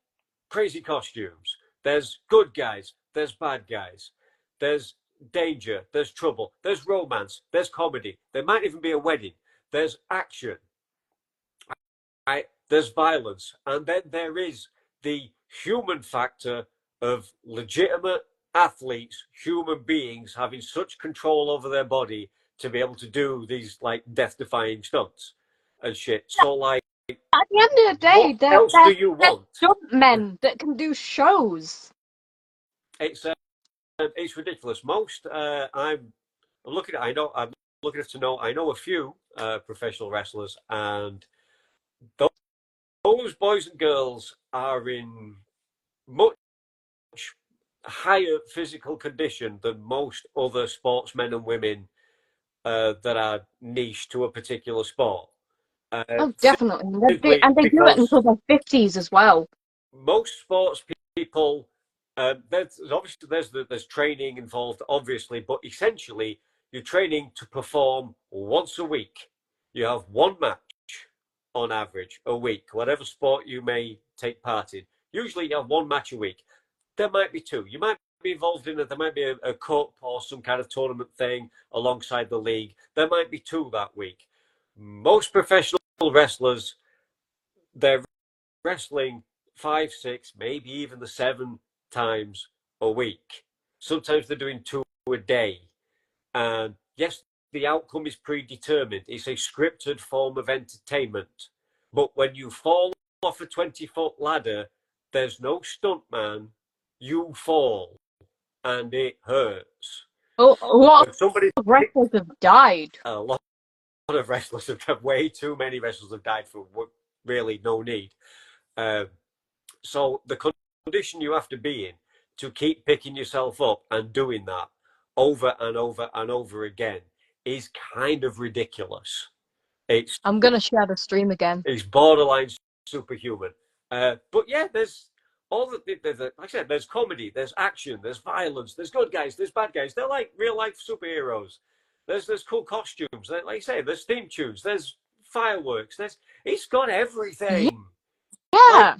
crazy costumes, there's good guys, there's bad guys, there's danger, there's trouble, there's romance, there's comedy, there might even be a wedding, there's action, right? There's violence, and then there is the human factor of legitimate athletes, human beings having such control over their body to be able to do these like death-defying stunts and shit. So like, At the end of the what day, else do you they're want? stunt men that can do shows. It's it's ridiculous. Most I'm looking at. I know I'm looking to know. I know a few professional wrestlers, and those boys and girls are in much higher physical condition than most other sportsmen and women that are niche to a particular sport. Oh, definitely. Simply And they do it because until their 50s as well. most sports people, there's obviously there's training involved, obviously, but essentially you're training to perform once a week. You have one match on average a week, whatever sport you may take part in. Usually you have one match a week. There might be two. You might be involved in it. There might be a cup or some kind of tournament thing alongside the league. There might be two that week. Most professional wrestlers, they're wrestling 5, 6, maybe even the 7 times a week. Sometimes they're doing 2 a day. And yes, the outcome is predetermined. It's a scripted form of entertainment. But when you fall off a 20-foot ladder, there's no stuntman. You fall and it hurts. A lot When somebody, of wrestlers have died. a lot of wrestlers have way too many wrestlers have died for really no need. Um, So the condition you have to be in to keep picking yourself up and doing that over and over and over again is kind of ridiculous. It's I'm gonna share the stream again. it's borderline superhuman. But yeah, there's all like I said, there's comedy, there's action, there's violence, there's good guys, there's bad guys. They're like real life superheroes. There's cool costumes. Like you say, there's theme tunes, there's fireworks. It's got everything. Like Yeah.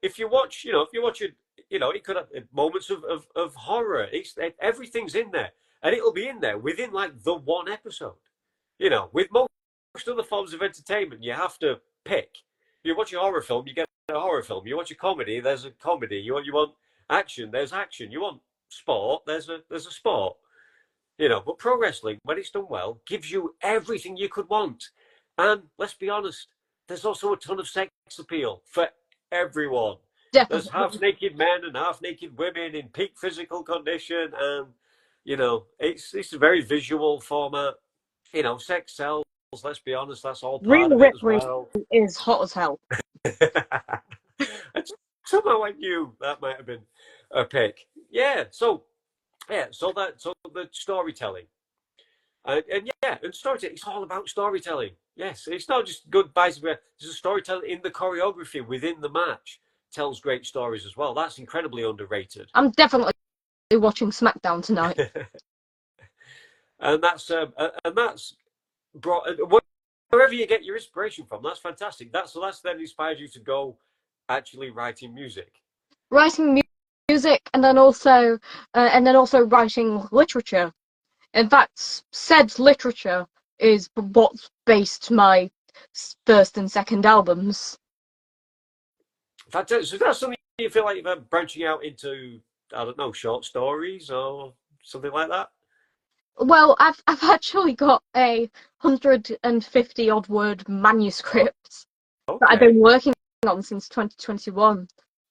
if you watch, it could have moments of horror. Everything's in there, and it'll be in there within like the one episode. With most other forms of entertainment, you have to pick. You watch a horror film, you get a horror film. You watch a comedy, there's a comedy. You want action, there's action. You want sport, there's a sport. But pro wrestling, when it's done well, gives you everything you could want. And let's be honest, there's also a ton of sex appeal for everyone. There's half Definitely. naked men and half naked women in peak physical condition, and it's a very visual format. Sex sells. Let's be honest, that's all part Real of it as Ripley well. is hot as hell. Somehow I knew that might have been a pick. So the storytelling. And storytelling, it's all about storytelling. Yes, it's not just good bites. There's a storytelling in the choreography within the match. Tells great stories as well. That's incredibly underrated. I'm definitely watching SmackDown tonight. and that's brought wherever you get your inspiration from. That's fantastic. That's then inspired you to go actually writing music. Writing music and then also writing literature. In fact, said literature is what's based my first and second albums. So that's something you feel like you're branching out into, I don't know, short stories or something like that? Well, I've actually got 150 odd word Oh, manuscript that I've okay. been working on since 2021.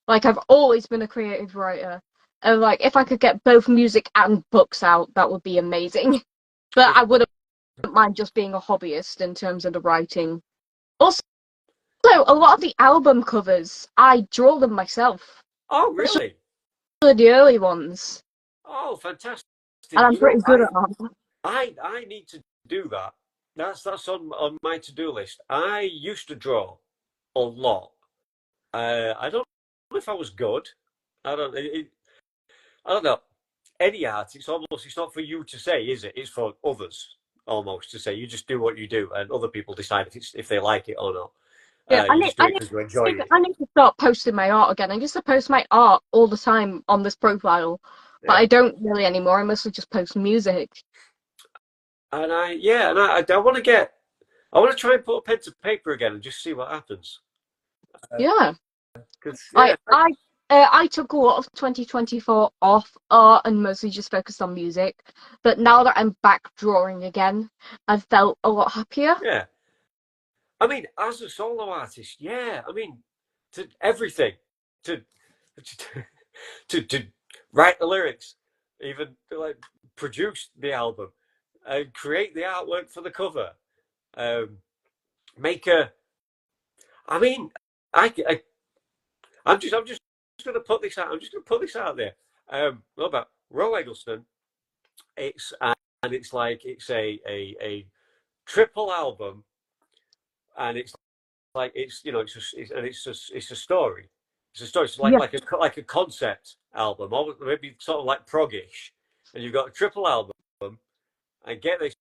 Like I've always been a creative writer. And like if I could get both music and books out, that would be amazing. But If I wouldn't mind just being a hobbyist in terms of the writing. Also, a lot of the album covers, I draw them myself. Oh, Especially really? the early ones. Oh, fantastic. And I'm You know, pretty good at them. I need to do that. That's on my to-do list. I used to draw a lot. I don't know if I was good. I don't know. Any art, it's not for you to say, is it? It's for others almost to say. You just do what you do, and other people decide if they like it or not. Yeah, You just do it because you enjoy it. I need to start posting my art again. I used to post my art all the time on this profile, but Yeah. I don't really anymore. I mostly just post music. I want to I want to try and put a pen to paper again and just see what happens. Yeah, Because I I I took a lot of 2024 off art and mostly just focused on music. But now that I'm back drawing again, I've felt a lot happier. yeah, I mean, as a solo artist, yeah, I mean, to everything, to to write the lyrics, even to, like produce the album, and create the artwork for the cover, um, make a. I mean, I I'm just going to put this out. I'm just going to put this out there. About Roe Eggleston, it's and it's like it's a triple album, and it's like it's you know it's a story. It's a story. It's Yeah, like a concept album, or maybe sort of like proggish. And you've got a triple album, and get this.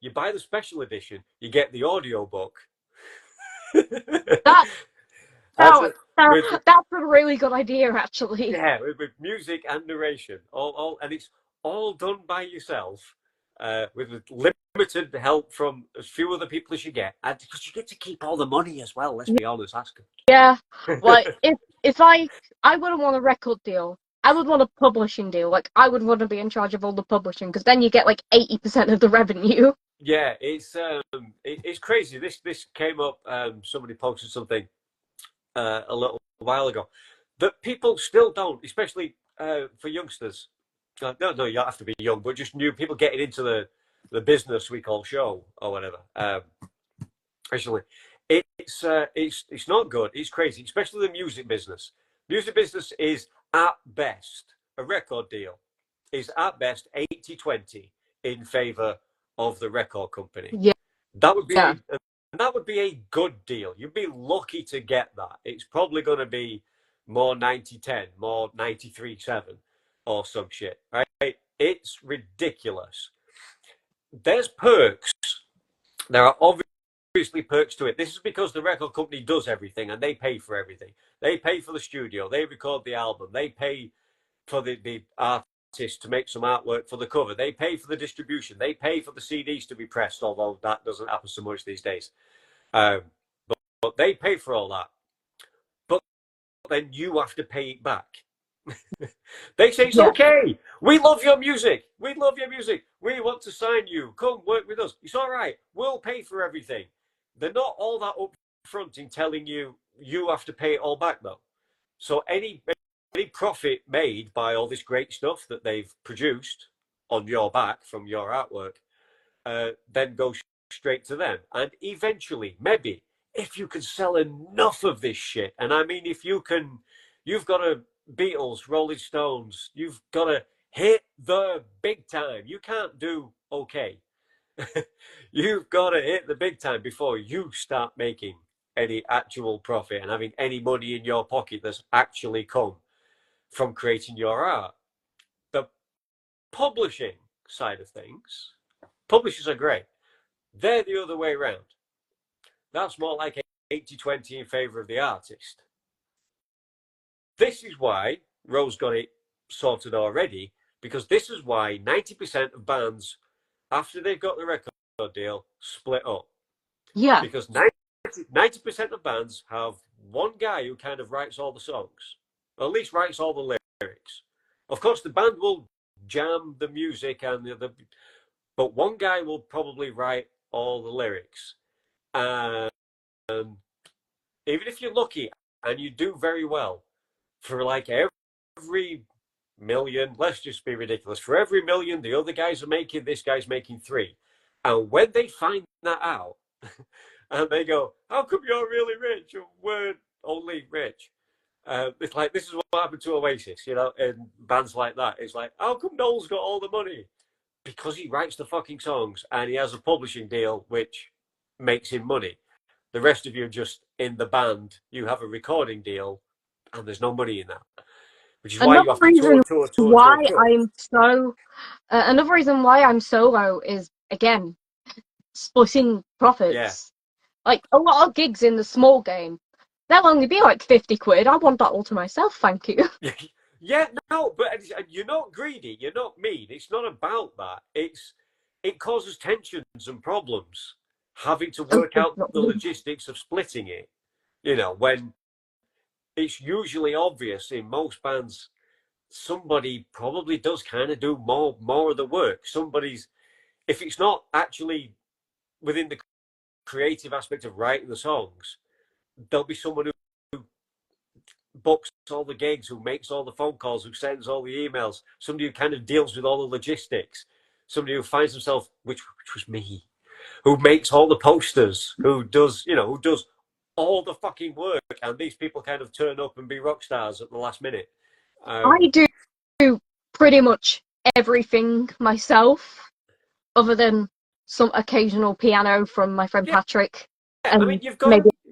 You buy the special edition, you get the audio book. that, As a, with that's a really good idea, actually. Yeah, with music and narration, and it's all done by yourself, with limited help from as few other people as you get, and because you get to keep all the money as well. Let's be honest, that's Yeah, like good. if I wouldn't want a record deal. I would want a publishing deal. Like I would want to be in charge of all the publishing because then you get like 80% of the revenue. Yeah, it's crazy. This came up. Somebody posted something a little while ago that people still don't, especially for youngsters. No, you don't have to be young, but just new people getting into the business we call show or whatever. Actually, it's not good. It's crazy, especially the music business. Music business is at best a record deal is at best 80-20 in favor of the record company. Yeah, That would be yeah, that would be a good deal. You'd be lucky to get that. It's probably going to be more 90-10, more 93-7 or some shit, right? It's ridiculous. There's perks. There are obviously perks to it. This is because the record company does everything and they pay for everything. They pay for the studio, they record the album, they pay for the artist to make some artwork for the cover, they pay for the distribution, they pay for the CDs to be pressed, although that doesn't happen so much these days. Um, but they pay for all that. But then you have to pay it back. They say it's yeah, okay. We love your music. We love your music. We want to sign you. Come work with us. It's all right. We'll pay for everything. They're not all that upfront in telling you you have to pay it all back though. So any profit made by all this great stuff that they've produced on your back from your artwork, then goes straight to them. And eventually, maybe if you can sell enough of this shit, and I mean, if you can, you've got a Beatles, Rolling Stones, you've got to hit the big time. You can't do okay. You've got to hit the big time before you start making any actual profit and having any money in your pocket that's actually come from creating your art. The publishing side of things, publishers are great. They're the other way around. That's more like 80-20 in favor of the artist. This is why Rose got it sorted already, because this is why 90% of bands, after they've got the record deal, split up. Yeah. Because 90% of bands have one guy who kind of writes all the songs, or at least writes all the lyrics. Of course, the band will jam the music, but one guy will probably write all the lyrics. And even if you're lucky and you do very well, for like every million, let's just be ridiculous, for every million the other guys are making, this guy's making three. And when they find that out, and they go, "How come you're really rich and we're only rich?" It's like, this is what happened to Oasis, and bands like that. It's like, how come Noel's got all the money? Because he writes the fucking songs and he has a publishing deal which makes him money. The rest of you are just in the band. You have a recording deal, and there's no money in that. Which is why Another you have to reason tour, tour, tour, why tour, tour. I'm so Another reason why I'm solo is, again, splitting Yeah. profits. Like, a lot of gigs in the small game, they'll only be like 50 quid. I want that all to myself, thank you. Yeah, no, but you're not greedy. You're not mean. It's not about that. It causes tensions and problems having to Oh, work out the definitely. logistics of splitting it. When it's usually obvious in most bands, somebody probably does kind of do more of the work. If it's not actually within the creative aspect of writing the songs, there'll be someone who books all the gigs, who makes all the phone calls, who sends all the emails, somebody who kind of deals with all the logistics, somebody who finds himself, which was me, who makes all the posters, who does all the fucking work, and these people kind of turn up and be rock stars at the last minute. I do pretty much everything myself, other than some occasional piano from my friend Yeah, Patrick, I mean, and maybe you've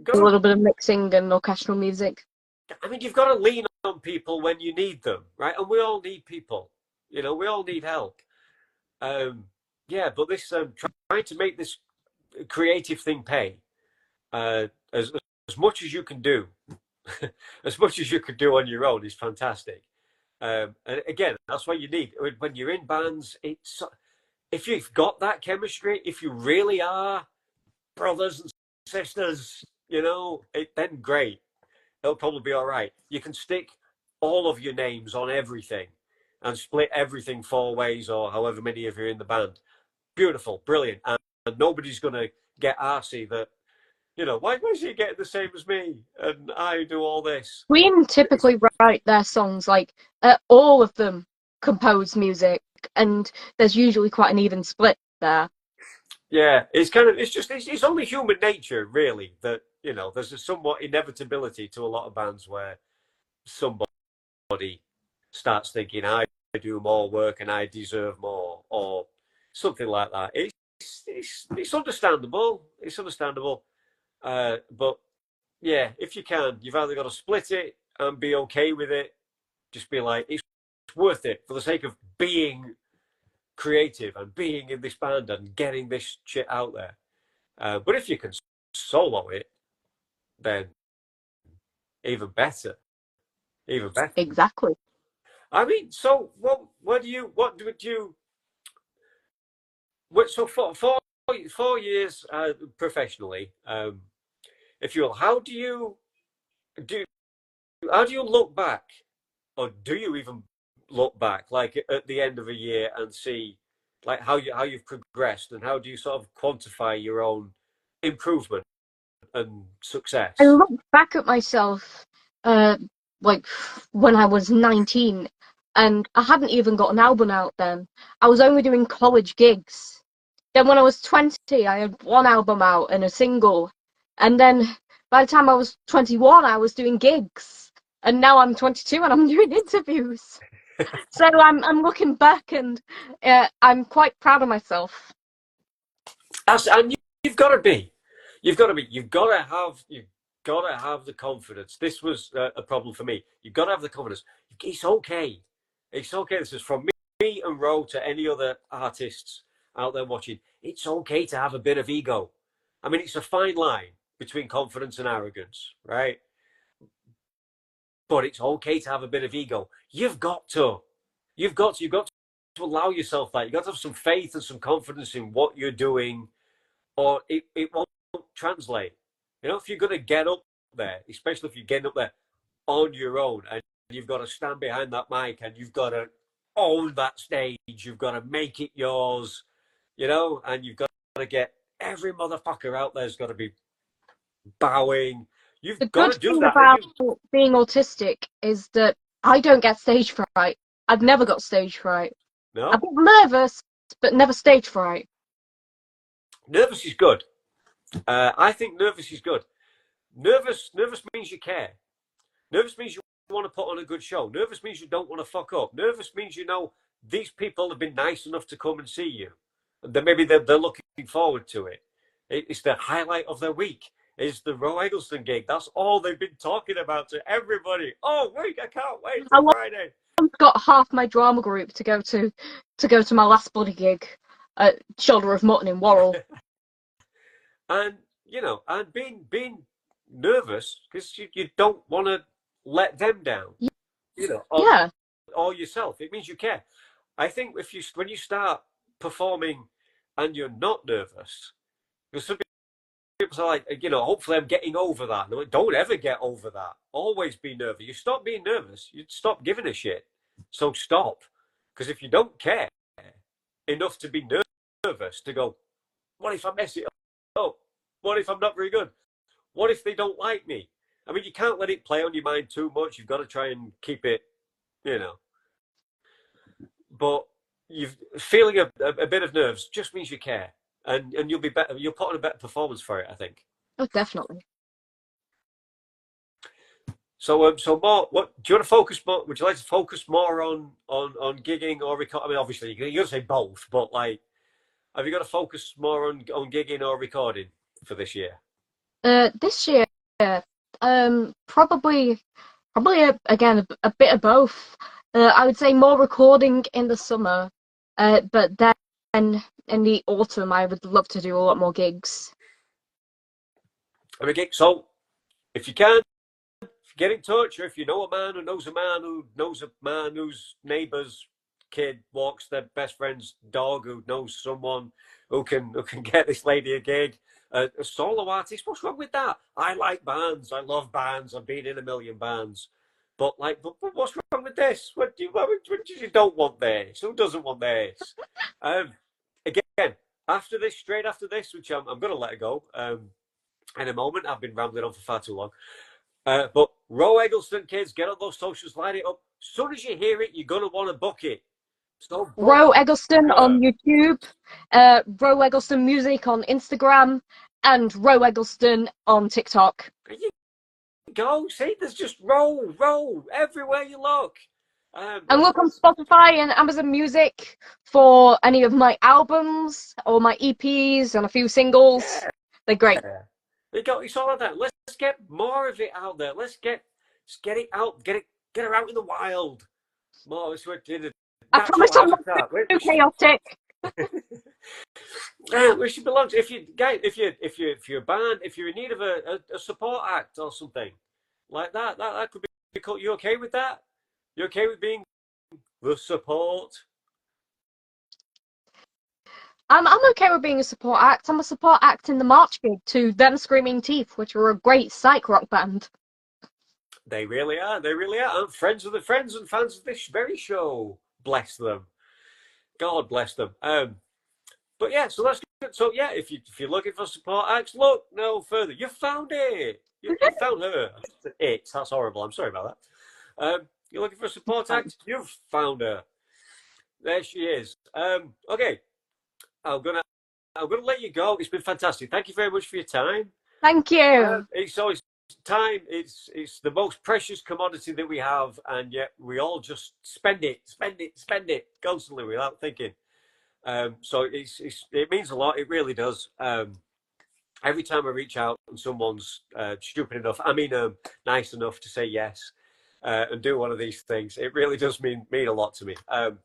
got a to, little bit of mixing and orchestral music. I mean, you've got to lean on people when you need them, right? And we all need people. We all need help. Um, yeah, but this trying to make this creative thing pay, as much as you can do, as much as you can do on your own, is fantastic. And again, that's what you need when you're in bands. It's if you've got that chemistry, if you really are brothers and sisters, then great. It'll probably be all right. You can stick all of your names on everything and split everything four ways, or however many of you are in the band. Beautiful, brilliant, and nobody's going to get arsey that, why is he getting the same as me and I do all this? Queen typically write their songs, like, all of them compose music, and there's usually quite an even split there. Yeah, it's only human nature, really, that, there's a somewhat inevitability to a lot of bands where somebody starts thinking, I do more work and I deserve more, or something like that. It's understandable. It's understandable. But yeah, if you can, you've either got to split it and be okay with it. Just be like, it's worth it for the sake of being creative and being in this band and getting this shit out there. But if you can solo it, then even better, even better. Exactly. I mean, so what do you? So for 4 years professionally, if you will, do? How do you look back, or do you even look back, like at the end of a year, and see like how you've progressed, and how do you sort of quantify your own improvement and I success? look back at myself, uh, like, when I was 19, and I hadn't even got an album out then. I was only doing college gigs. Then when I was 20, I had one album out and a single. And then by the time I was 21, I was doing gigs. And now I'm 22 and I'm doing interviews. So I'm looking back, and I'm quite proud of myself. And you've got to be, you've got to be, you've got to have the confidence. This was a problem for me. You've got to have the confidence. It's okay. It's okay. This is from me and Ro to any other artists out there watching. It's okay to have a bit of ego. I mean, it's a fine line between confidence and arrogance, right? but it's okay to have a bit of ego. You've got to allow yourself that. You've got to have some faith and some confidence in what you're doing, or it won't translate. You know, if you're going to get up there, especially if you're getting up there on your own, and you've got to stand behind that mic and you've got to own that stage, you've got to make it yours, you know, and you've got to get every motherfucker out there's got to be bowing. You've The got good to do thing that. And about being autistic is that I don't get stage fright. I've never got stage fright. no, I've been nervous, but never stage fright. nervous is good. I think nervous is good. Nervous means you care. Nervous means you want to put on a good show. Nervous means you don't want to fuck up. Nervous means you know these people have been nice enough to come and see you. Maybe they're looking forward to it. It's the highlight of their week. It's the Roe Eggleston gig. That's all they've been talking about to everybody. Oh, wait, I can't wait I till Friday. once got half my drama group to go to my last bloody gig at Shoulder of Mutton in Worrell. And you know, and being nervous because you don't want to let them down. You know, Yeah. or yourself. It means you care. I think if you when you start performing and you're not nervous, because some people are like, you know, hopefully I'm getting over that. No, don't ever get over that. Always be nervous. You stop being nervous, you stop giving a shit. So stop. Because if you don't care enough to be nervous, to go, what if I mess it up? What if I'm not very good? What if they don't like me? I mean, you can't let it play on your mind too much. You've got to try and keep it, you know. But you feeling a bit of nerves just means you care, and you'll be better. You'll put on a better performance for it, I think. Oh, definitely. So more. What do you want to focus more? Would you like to focus more on gigging or record? I mean, obviously you're going to say both, but like, have you got to focus more on gigging or recording for this year? This year, probably again a bit of both. I would say more recording in the summer, but then in the autumn I would love to do a lot more gigs. Okay, so if you can, get in touch, or if you know a man who knows a man who knows a man whose neighbour's kid walks their best friend's dog, who knows someone who can get this lady a gig. A solo artist, what's wrong with that? I like bands. I love bands. I've been in a million bands. But like, but what's wrong with this? What do you don't want this? Who doesn't want this? Um, Again, after this, straight after this, which I'm going to let it go in a moment. I've been rambling on for far too long. But Roe Eggleston, kids, get on those socials, line it up. As soon as you hear it, you're going to want to book it. So book Roe Eggleston on her. YouTube, Roe Eggleston Music on Instagram, and Roe Eggleston on TikTok. There you go. See, there's just row everywhere you look. And look on Spotify and Amazon Music for any of my albums or my EPs and a few singles. Yeah. They're great. It's all like that. Let's get more of it out there. Let's get it out. Get her out in the wild. More. It's what did I promise I'm not habitat. too chaotic. We should belong to, if you're a band, if you're in need of a support act or something like that could be cool. You okay with that? You okay with being the support? I'm okay with being a support act. I'm a support act in the March gig to Them Screaming Teeth, which are a great psych rock band. They really are. They really are. And friends of the friends and fans of this very show. Bless them. God bless them. But yeah, so that's good. So yeah, if you're looking for support acts, look no further. You found it. You found her. That's horrible. I'm sorry about that. You're looking for a support act. You've found her. There she is. Okay. I'm gonna let you go. It's been fantastic. Thank you very much for your time. Thank you. It's always time. It's the most precious commodity that we have, and yet we all just spend it constantly without thinking. So it means a lot. It really does. Every time I reach out and someone's stupid enough, nice enough to say yes and do one of these things, it really does mean a lot to me. And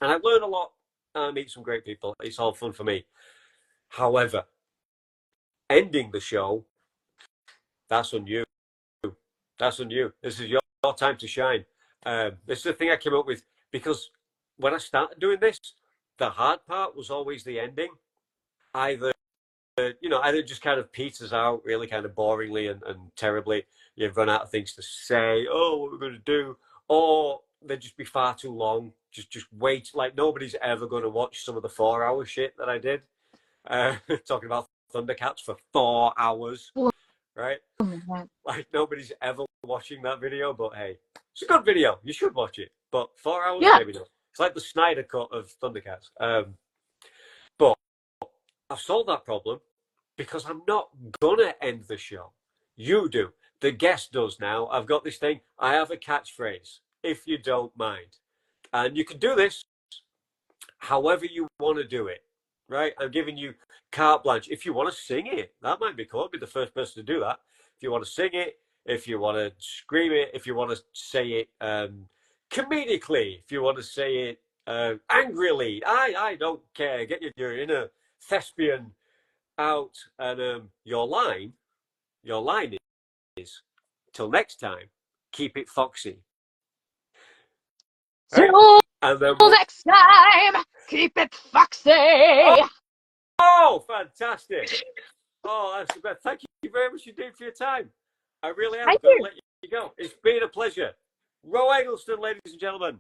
I learn a lot. I meet some great people. It's all fun for me. However, ending the show, that's on you. That's on you. This is your time to shine. This is the thing I came up with because when I started doing this, the hard part was always the ending. Either either it just kind of peters out really kind of boringly and terribly. You've run out of things to say. Oh, what we're going to do, or they'd just be far too long. Just wait. Like nobody's ever going to watch some of the 4 hour shit that I did. Talking about Thundercats for 4 hours, right? Like nobody's ever watching that video, but hey, it's a good video. You should watch it. But 4 hours, Yeah. maybe not. It's like the Snyder cut of Thundercats. But I've solved that problem because I'm not gonna end the show. You do. The guest does now. I've got this thing. I have a catchphrase, if you don't mind. And you can do this however you want to do it, right? I'm giving you carte blanche. If you want to sing it, that might be cool. I'd be the first person to do that. If you want to sing it, if you want to scream it, if you want to say it comedically, if you want to say it angrily, I don't care. Get your inner thespian out, and your line is till next time, keep it foxy. Right? Till And then next time, keep it foxy. Oh, fantastic. Oh, that's the best. Thank you very much indeed for your time. I really am Thank going to you. let you go. It's been a pleasure. Roe Eggleston, ladies and gentlemen.